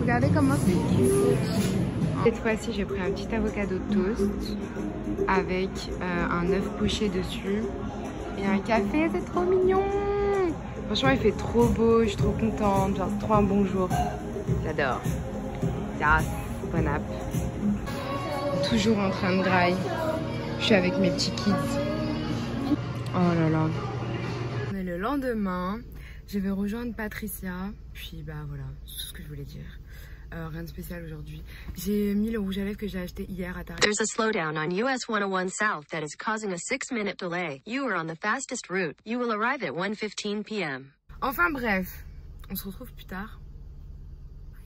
Regardez comment c'est cute. Cette fois-ci, j'ai pris un petit avocado toast avec un œuf poché dessus et un café. C'est trop mignon. Franchement, il fait trop beau. Je suis trop contente. Genre, c'est trop un bon jour. J'adore. Yes, bon app. Toujours en train de dry. Je suis avec mes petits kids. Oh là là. On est le lendemain. Je vais rejoindre Patricia. Puis bah voilà, c'est tout ce que je voulais dire. Rien de spécial aujourd'hui. J'ai mis le rouge à lèvres que j'ai acheté hier à Target. There's a slowdown on US 101 South that is causing a 6-minute delay. You are on the fastest route. You will arrive at 1:15 p.m. Enfin bref, on se retrouve plus tard.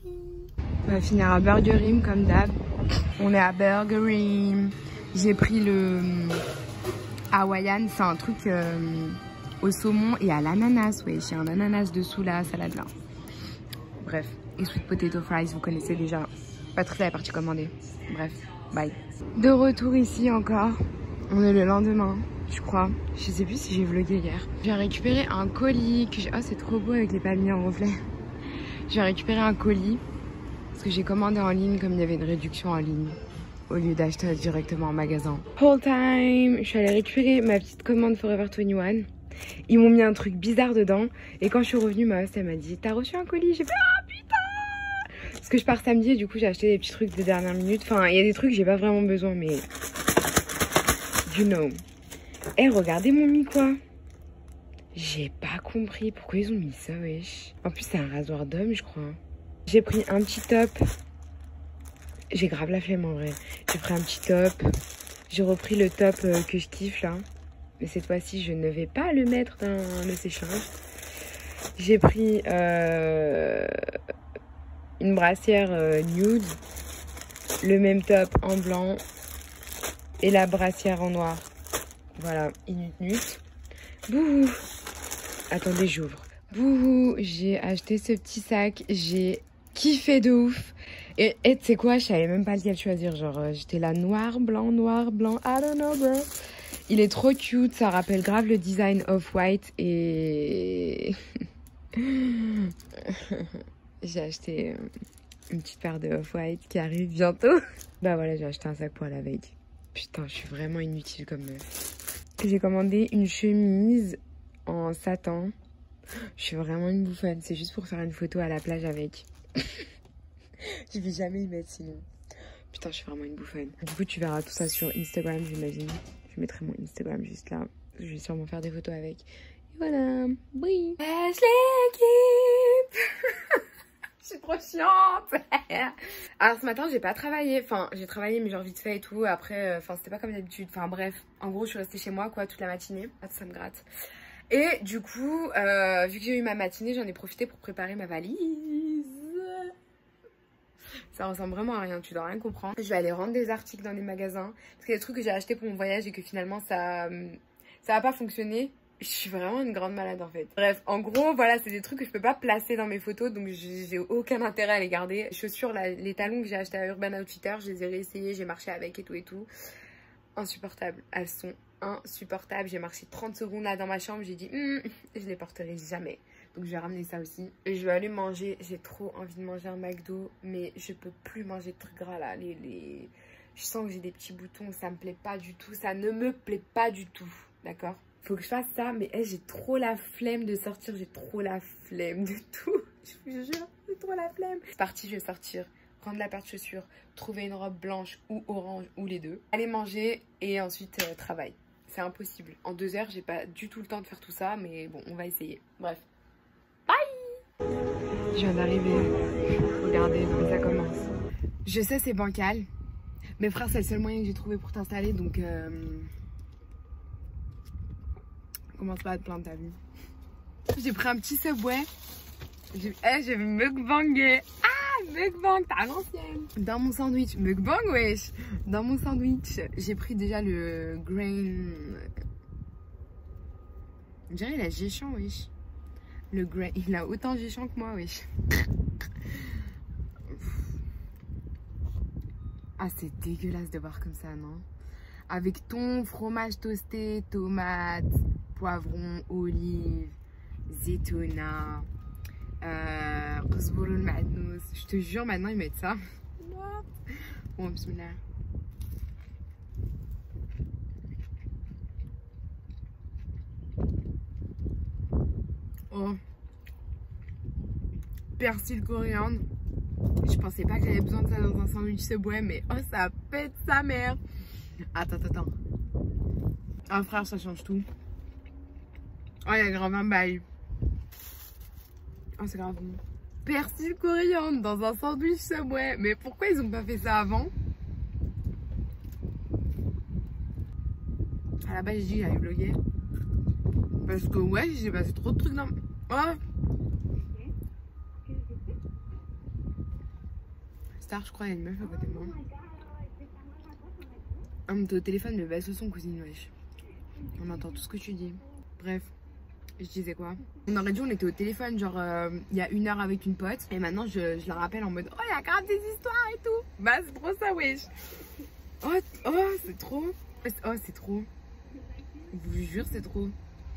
On va finir à Burgerim comme d'hab. On est à Burgerim. J'ai pris le Hawaiian, c'est un truc au saumon et à l'ananas. Ouais, j'ai un ananas dessous la salade là. Bref, et sweet potato fries, vous connaissez déjà. Patricia est partie commander. Bref, bye. De retour ici encore. On est le lendemain, je crois. Je sais plus si j'ai vlogué hier. J'ai récupéré un colis que j'ai... Oh, c'est trop beau avec les palmiers en reflet. J'ai récupéré un colis parce que j'ai commandé en ligne comme il y avait une réduction en ligne au lieu d'acheter directement en magasin. Whole time, je suis allée récupérer ma petite commande Forever 21. Ils m'ont mis un truc bizarre dedans et quand je suis revenue, ma host elle m'a dit t'as reçu un colis? J'ai fait ah putain! Parce que je pars samedi et du coup j'ai acheté des petits trucs de dernière minute. Enfin il y a des trucs que j'ai pas vraiment besoin mais you know. Eh regardez mon mi quoi. J'ai pas compris pourquoi ils ont mis ça wesh. En plus c'est un rasoir d'homme je crois. J'ai pris un petit top. J'ai grave la flemme en vrai. J'ai pris un petit top. J'ai repris le top que je kiffe là. Mais cette fois-ci, je ne vais pas le mettre dans le sèche-linge. J'ai pris une brassière nude, le même top en blanc et la brassière en noir. Voilà, inut. Bouhou. Attendez, j'ouvre. Bouhou, j'ai acheté ce petit sac. J'ai kiffé de ouf. Et tu sais quoi, je savais même pas lequel choisir. Genre, j'étais là noir, blanc. I don't know, bro. Il est trop cute. Ça rappelle grave le design Off-White. Et... j'ai acheté une petite paire de Off-White qui arrive bientôt. Bah voilà, j'ai acheté un sac pour la veille. Putain, je suis vraiment inutile comme meuf. J'ai commandé une chemise en satin. Je suis vraiment une bouffonne. C'est juste pour faire une photo à la plage avec. Je vais jamais y mettre sinon. Putain, je suis vraiment une bouffonne. Du coup, tu verras tout ça sur Instagram, j'imagine. Je mettrai mon Instagram juste là. Je vais sûrement faire des photos avec. Et voilà. Oui. Wesh l'équipe. Je suis trop chiante. Alors ce matin, j'ai pas travaillé. Enfin, j'ai travaillé, mais genre vite fait et tout. Après, enfin, c'était pas comme d'habitude. Enfin, bref. En gros, je suis restée chez moi, quoi, toute la matinée. Ah, ça me gratte. Et du coup, vu que j'ai eu ma matinée, j'en ai profité pour préparer ma valise. Ça ressemble vraiment à rien, tu dois rien comprendre. Je vais aller rendre des articles dans des magasins. Parce qu'il y a des trucs que j'ai achetés pour mon voyage et que finalement, ça va pas fonctionner. Je suis vraiment une grande malade en fait. Bref, en gros, voilà, c'est des trucs que je peux pas placer dans mes photos. Donc, j'ai aucun intérêt à les garder. Les chaussures, les talons que j'ai achetés à Urban Outfitters, je les ai réessayés, j'ai marché avec et tout. Insupportables. Elles sont insupportables. J'ai marché 30 secondes là dans ma chambre. J'ai dit, je les porterai jamais. Donc, je vais ramener ça aussi. Et je vais aller manger. J'ai trop envie de manger un McDo. Mais je peux plus manger de trucs gras là. Je sens que j'ai des petits boutons. Ça me plaît pas du tout. Ça ne me plaît pas du tout. D'accord ? Faut que je fasse ça. Mais j'ai trop la flemme de sortir. J'ai trop la flemme de tout. Je vous jure, j'ai trop la flemme. C'est parti, je vais sortir. Prendre la paire de chaussures. Trouver une robe blanche ou orange ou les deux. Aller manger et ensuite travail. C'est impossible. En 2 heures, j'ai pas du tout le temps de faire tout ça. Mais bon, on va essayer. Bref. Bye! Je viens d'arriver. Regardez, donc ça commence. Je sais, c'est bancal. Mais frère, c'est le seul moyen que j'ai trouvé pour t'installer. Donc, commence pas à te plaindre, ta vie. J'ai pris un petit Subway. J'ai mukbangé. Ah, mukbang, t'as l'ancienne. Dans mon sandwich. Mukbang, wesh. Dans mon sandwich, j'ai pris déjà le grain. On dirait il a géchant, wesh. Le grain, il a autant géchant que moi, wesh. Ah, c'est dégueulasse de voir comme ça, non? Avec thon, fromage toasté, tomates, poivron, olive, zeytouna, qzbouroul ma'adnous. Je te jure, maintenant ils mettent ça. Bon, bismillah. Oh. Persil coriandre. Je pensais pas que j'avais besoin de ça dans un sandwich Subway, mais oh, ça pète sa mère. Attends. Ah frère, ça change tout. Oh, il y a grave un bail. Oh, c'est grave bon. Persil coriandre dans un sandwich Subway. Mais pourquoi ils ont pas fait ça avant? À la base, j'ai dit j'allais vlogger. Parce que ouais, j'ai passé trop de trucs dans... Oh. Star, je crois, il y a une meuf à côté de moi. Ah, mais t'es au téléphone, mais baisse le son, cousine, wesh. On entend tout ce que tu dis. Bref, je disais quoi? On aurait dit on était au téléphone, genre, il y a 1 heure avec une pote. Et maintenant, je la rappelle en mode, oh, il y a grave des histoires et tout. Bah, c'est trop ça, wesh. Oh, c'est trop. Oh, c'est trop. Je vous jure, c'est trop.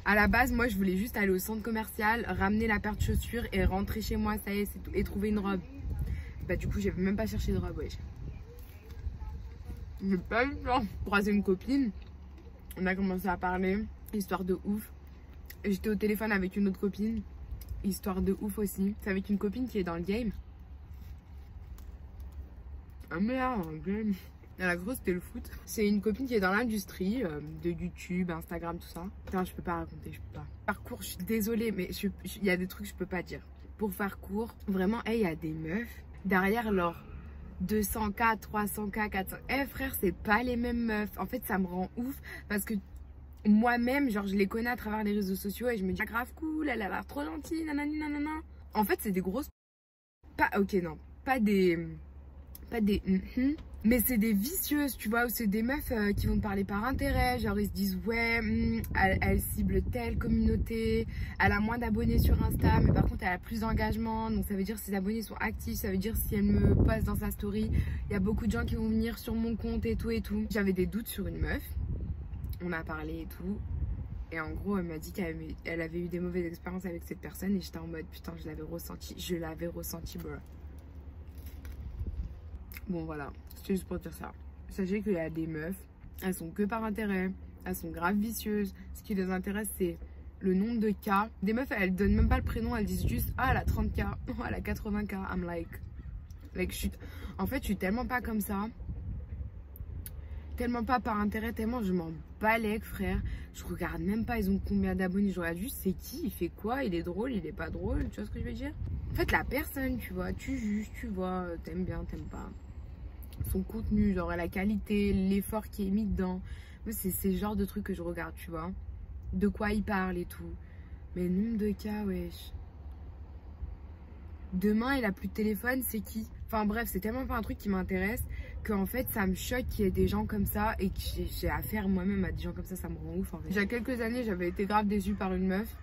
À la base, moi, je voulais juste aller au centre commercial, ramener la paire de chaussures et rentrer chez moi, ça y est, c'est tout. Et trouver une robe. Bah, du coup, j'ai même pas cherché de robe, wesh. J'ai pas eu le temps. Croisé une copine. On a commencé à parler. Histoire de ouf. J'étais au téléphone avec une autre copine. Histoire de ouf aussi. C'est avec une copine qui est dans le game. Ah merde, dans le game. La grosse, c'était le foot. C'est une copine qui est dans l'industrie de YouTube, Instagram, tout ça. Putain, je peux pas raconter, je peux pas. Parcours, je suis désolée, mais il y a des trucs que je peux pas dire. Pour faire court, vraiment, il y a des meufs derrière leur 200K, 300K, 400K. Frère, c'est pas les mêmes meufs. En fait, ça me rend ouf parce que moi-même, genre je les connais à travers les réseaux sociaux et je me dis, ah, grave cool, elle a l'air trop gentille, nanani, nanana. En fait, c'est des grosses... Pas, ok, non, pas des... mais c'est des vicieuses, tu vois, ou c'est des meufs qui vont te parler par intérêt, genre ils se disent ouais, elle cible telle communauté, elle a moins d'abonnés sur Insta, mais par contre elle a plus d'engagement, donc ça veut dire que ses abonnés sont actifs, ça veut dire si elle me poste dans sa story, il y a beaucoup de gens qui vont venir sur mon compte et tout et tout. J'avais des doutes sur une meuf, on a parlé et tout, et en gros elle m'a dit qu'elle avait eu des mauvaises expériences avec cette personne et j'étais en mode putain je l'avais ressenti bro. Bon voilà, c'est juste pour dire ça. Sachez qu'il y a des meufs, elles sont que par intérêt, elles sont grave vicieuses. Ce qui les intéresse c'est le nombre de cas. Des meufs elles donnent même pas le prénom, elles disent juste ah elle a 30K, oh, elle a 80K. I'm like en fait je suis tellement pas comme ça. Tellement pas par intérêt, tellement je m'en balèque frère. Je regarde même pas ils ont combien d'abonnés, je regarde juste c'est qui, il fait quoi, il est drôle, il est pas drôle, tu vois ce que je veux dire. En fait la personne tu vois, tu juges, tu vois, t'aimes bien, t'aimes pas. Son contenu, genre la qualité, l'effort qui est mis dedans. C'est ce genre de trucs que je regarde, tu vois. De quoi il parle et tout. Mais nombre de cas, wesh. Demain, il a plus de téléphone, c'est qui? Enfin bref, c'est tellement pas un truc qui m'intéresse qu'en fait, ça me choque qu'il y ait des gens comme ça et que j'ai affaire moi-même à des gens comme ça me rend ouf en fait. Il y a quelques années, j'avais été grave déçue par une meuf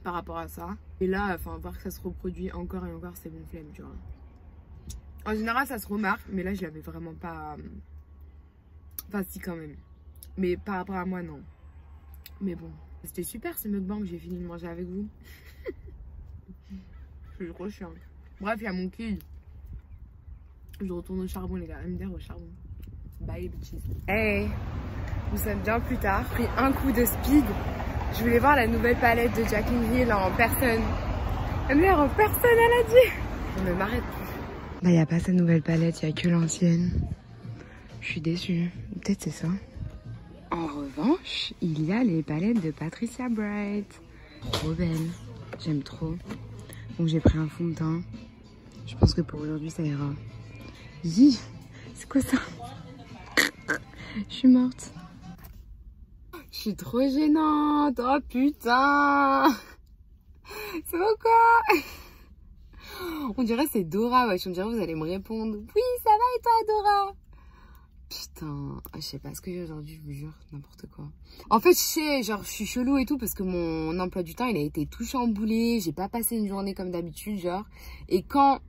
par rapport à ça. Et là, enfin, voir que ça se reproduit encore et encore, c'est bon flemme, tu vois. En général, ça se remarque, mais là, je l'avais vraiment pas... Enfin, si, quand même. Mais par rapport à moi, non. Mais bon, c'était super ce mukbang que j'ai fini de manger avec vous. Je suis trop chiant. Bref, il y a mon kill. Je retourne au charbon, les gars. MDR au charbon. Bye, bitches. Hey, nous sommes bien plus tard. Pris un coup de speed. Je voulais voir la nouvelle palette de Jaclyn Hill en personne. MDR en personne, elle a dit. Je ne m'arrête plus. Bah, il n'y a pas cette nouvelle palette, il n'y a que l'ancienne. Je suis déçue. Peut-être c'est ça. En revanche, il y a les palettes de Patricia Bright. Trop belle. J'aime trop. Donc j'ai pris un fond de teint. Je pense que pour aujourd'hui, ça ira. Hi, c'est quoi ça? Je suis morte. Je suis trop gênante. Oh putain. C'est quoi? On dirait c'est Dora, wesh. On dirait vous allez me répondre. Oui, ça va et toi, Dora? Putain, je sais pas ce que j'ai aujourd'hui, je vous jure, n'importe quoi. En fait, je sais, genre, je suis chelou et tout parce que mon emploi du temps, il a été tout chamboulé. J'ai pas passé une journée comme d'habitude, genre. Et quand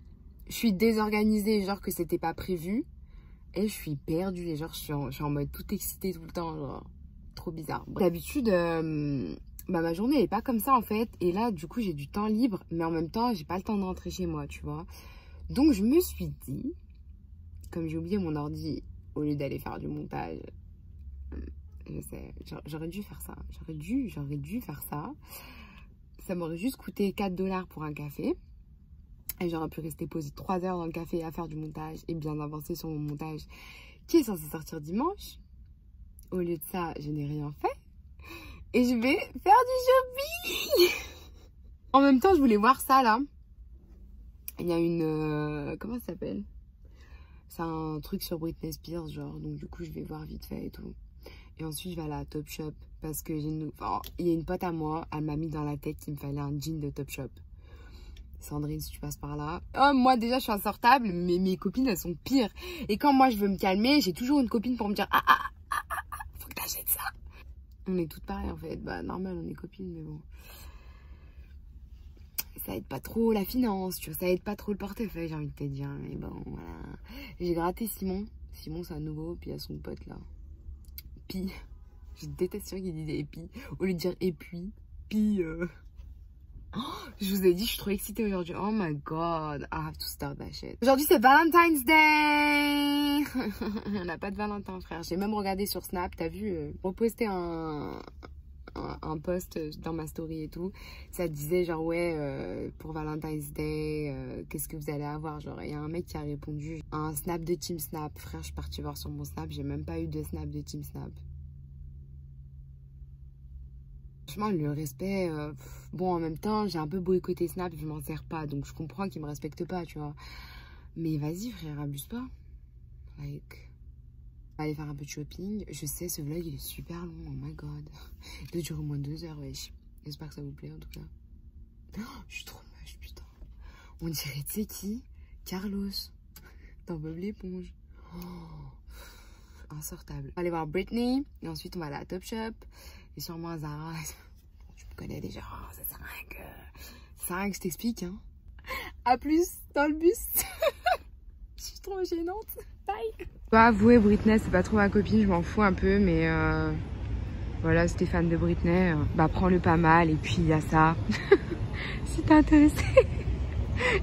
je suis désorganisée, genre que c'était pas prévu, et je suis perdue. Et genre, je suis en mode tout excitée tout le temps, genre, trop bizarre. D'habitude, bah, ma journée elle est pas comme ça en fait. Et là, du coup, j'ai du temps libre, mais en même temps, j'ai pas le temps de rentrer chez moi, tu vois. Donc, je me suis dit, comme j'ai oublié mon ordi, au lieu d'aller faire du montage, je sais, j'aurais dû faire ça. J'aurais dû faire ça. Ça m'aurait juste coûté 4 $ pour un café. Et j'aurais pu rester posée 3 heures dans le café à faire du montage et bien avancer sur mon montage qui est censé sortir dimanche. Au lieu de ça, je n'ai rien fait. Et je vais faire du shopping. En même temps, je voulais voir ça là. Il y a une... comment ça s'appelle? C'est un truc sur Britney Spears, genre. Donc du coup, je vais voir vite fait et tout. Et ensuite, je vais aller à Topshop. Parce que j'ai une... Enfin, il y a une pote à moi, elle m'a mis dans la tête qu'il me fallait un jean de Topshop. Sandrine, si tu passes par là. Oh, moi déjà, je suis insortable, mais mes copines, elles sont pires. Et quand moi, je veux me calmer, j'ai toujours une copine pour me dire faut que t'achètes ça. On est toutes pareilles en fait. Bah, normal, on est copines, mais bon. Ça aide pas trop la finance, tu vois. Ça aide pas trop le portefeuille, j'ai envie de te dire. Mais bon, voilà. J'ai gratté Simon. Simon, c'est un nouveau. Puis il y a son pote là. Pi. Je déteste celui qui disait épi. Au lieu de dire épuis. Pi. Oh, je vous ai dit, je suis trop excitée aujourd'hui. Oh my god, I have to start that shit. Aujourd'hui, c'est Valentine's Day. On n'a pas de Valentin, frère. J'ai même regardé sur Snap, t'as vu, reposté un post dans ma story et tout. Ça disait genre, ouais, pour Valentine's Day, qu'est-ce que vous allez avoir? Genre, il y a un mec qui a répondu un snap de Team Snap. Frère, je suis partie voir sur mon Snap, j'ai même pas eu de snap de Team Snap. Franchement, le respect, bon, en même temps, j'ai un peu boycotté Snap, je m'en sers pas, donc je comprends qu'il me respecte pas, tu vois. Mais vas-y, frère, abuse pas. Like, On va aller faire un peu de shopping. Je sais, ce vlog il est super long, oh my god. Il doit durer au moins 2 heures, wesh. J'espère que ça vous plaît en tout cas. Oh, je suis trop moche, putain. On dirait, tu sais qui? Carlos. Dans Bob l'éponge. Oh, insortable. On va aller voir Britney. Et ensuite on va aller à Topshop. Et sûrement à Zara. Je me connais déjà. Oh, ça sert à rien que je t'explique, hein. A plus dans le bus. Je suis trop gênante. Bye. Je dois avouer, Britney, c'est pas trop ma copine, je m'en fous un peu, mais voilà, si t'es fan de Britney, bah prends-le pas mal, et puis il y a ça. Si t'es intéressé.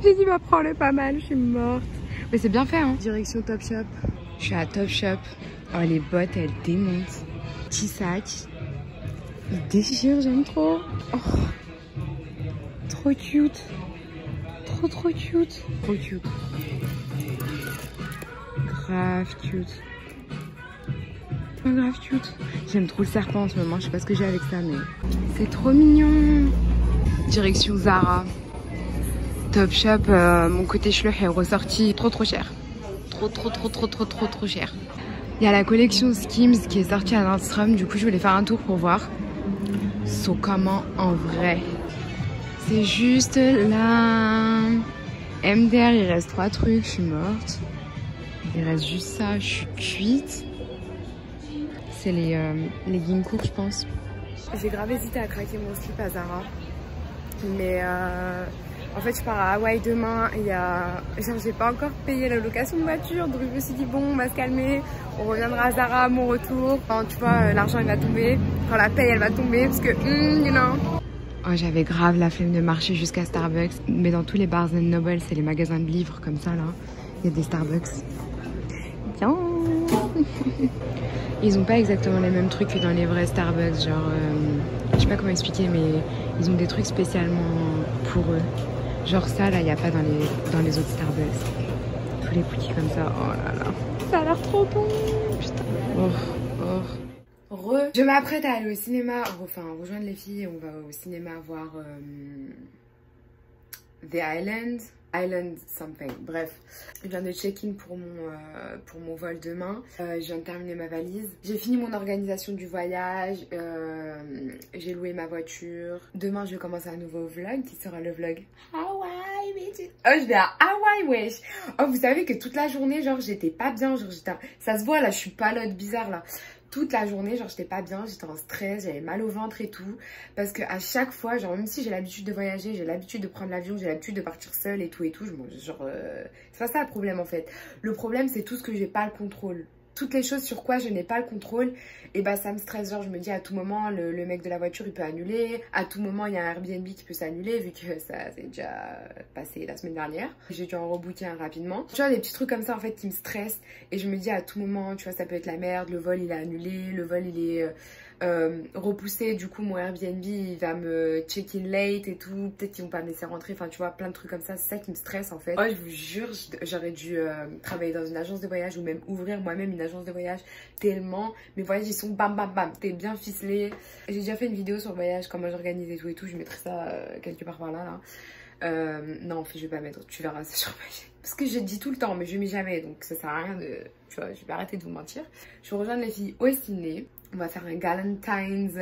J'ai dit, bah prends-le pas mal, je suis morte. Mais c'est bien fait, hein. Direction Topshop. Je suis à Topshop. Oh, les bottes, elles démontent. Petit sac. Il déchire, j'aime trop. Oh. Trop cute. Trop cute. Trop cute. Grave cute. Oh, grave cute. J'aime trop le serpent en ce moment. Je sais pas ce que j'ai avec ça, mais c'est trop mignon. Direction Zara. Topshop, mon côté schluck est ressorti trop cher. Trop cher. Il y a la collection Skims qui est sortie à Nordstrom. Du coup, je voulais faire un tour pour voir. So comment en vrai. C'est juste là. MDR, il reste 3 trucs. Je suis morte. Il reste juste ça. Je suis cuite. C'est les leggings courts, je pense. J'ai grave hésité à craquer mon slip à Zara. Mais en fait, je pars à Hawaï demain. Il y a... Genre, j'ai pas encore payé la location de voiture. Donc, je me suis dit, bon, on va se calmer. On reviendra à Zara à mon retour. Quand, tu vois, l'argent, il va tomber. Quand la paye, elle va tomber. Parce que, you know. Oh, j'avais grave la flemme de marcher jusqu'à Starbucks. Mais dans tous les Barnes & Noble, c'est les magasins de livres comme ça, là. Il y a des Starbucks. Bien. Ils ont pas exactement les mêmes trucs que dans les vrais Starbucks. Genre, je sais pas comment expliquer, mais ils ont des trucs spécialement pour eux. Genre ça, là, il n'y a pas dans les autres Starbucks. Tous les petits comme ça. Oh là là. Ça a l'air trop bon. Putain. Je m'apprête à aller au cinéma. Enfin, rejoindre les filles. On va au cinéma voir The Island. Island something. Bref, je viens de check-in pour mon vol demain. Je viens de terminer ma valise. J'ai fini mon organisation du voyage. J'ai loué ma voiture. Demain, je vais commencer un nouveau vlog qui sera le vlog Hawaii, bitch. Oh, je vais à Hawaï, wesh. Oh, vous savez que toute la journée, genre, j'étais pas bien. Genre, ça se voit là, je suis palote bizarre là. Toute la journée, genre j'étais pas bien, j'étais en stress, j'avais mal au ventre et tout. Parce que à chaque fois, genre même si j'ai l'habitude de voyager, j'ai l'habitude de prendre l'avion, j'ai l'habitude de partir seule et tout, genre c'est pas ça le problème en fait. Le problème c'est tout ce que j'ai pas le contrôle. Toutes les choses sur quoi je n'ai pas le contrôle, et bah ça me stresse. Genre je me dis à tout moment le mec de la voiture il peut annuler, à tout moment il y a un Airbnb qui peut s'annuler vu que ça s'est déjà passé la semaine dernière. J'ai dû en rebooker un rapidement. Tu vois des petits trucs comme ça en fait qui me stressent, et je me dis à tout moment tu vois ça peut être la merde, le vol il est annulé, le vol il est repoussé, du coup mon Airbnb il va me check-in late et tout, peut-être qu'ils vont pas me laisser rentrer, enfin tu vois plein de trucs comme ça, c'est ça qui me stresse en fait. Oh, je vous jure, j'aurais dû travailler dans une agence de voyage ou même ouvrir moi-même une agence de voyage, tellement mes voyages ils sont bam bam bam, t'es bien ficelé. J'ai déjà fait une vidéo sur le voyage, comment j'organise et tout, je mettrai ça quelque part par là. Non en fait je vais pas mettre, tu verras ça sur ma chaîne. Parce que je dis tout le temps mais je mets jamais, donc ça sert à rien de, tu vois, je vais arrêter de vous mentir. Je vais rejoindre les filles au ciné. On va faire un Galentine's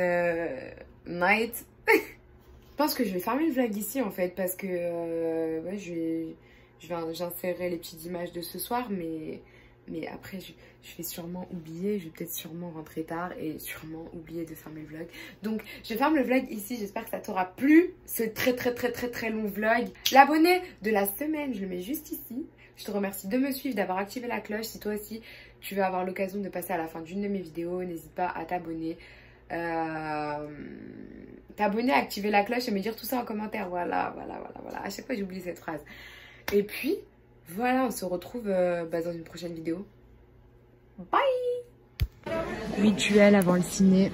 night. Je pense que je vais fermer le vlog ici en fait parce que ouais, j'insérerai les petites images de ce soir, mais après je vais sûrement oublier, je vais peut-être sûrement rentrer tard et sûrement oublier de fermer le vlog. Donc je ferme le vlog ici, j'espère que ça t'aura plu, ce très long vlog. L'abonné de la semaine, je le mets juste ici. Je te remercie de me suivre, d'avoir activé la cloche. Si toi aussi tu veux avoir l'occasion de passer à la fin d'une de mes vidéos, n'hésite pas à t'abonner. T'abonner, activer la cloche et me dire tout ça en commentaire. Voilà. À chaque fois j'oublie cette phrase. Et puis voilà, on se retrouve dans une prochaine vidéo. Bye. Rituel avant le ciné.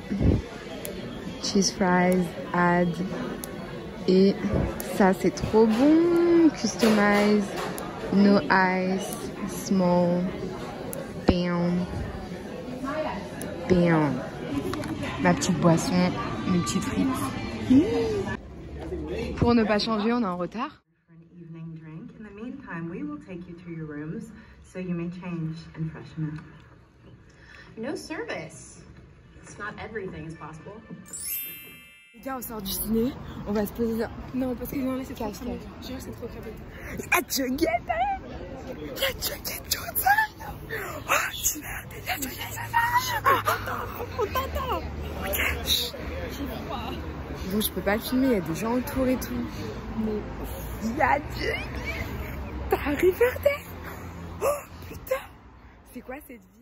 Cheese fries, add. Et ça c'est trop bon. Customize. No ice. Small. Bam. Bam. Ma petite boisson. Mes petites frites. Pour ne pas changer, on est en retard. We will take you to your rooms so you may change and freshen up. No service. It's not everything is possible. Les gars, on sort du ciné, on va se poser là. Non, parce que non, là c'est trop Cache-cache. Je jure, c'est trop crapé. Y'a Jughead, y'a Jughead Johnson. Oh, tu merde, y'a Jughead. On t'entend. Ok. Bon, je peux pas filmer, y'a des gens autour et tout. Mais y'a Jughead. T'as Riverdale. Oh putain. C'est quoi cette vie?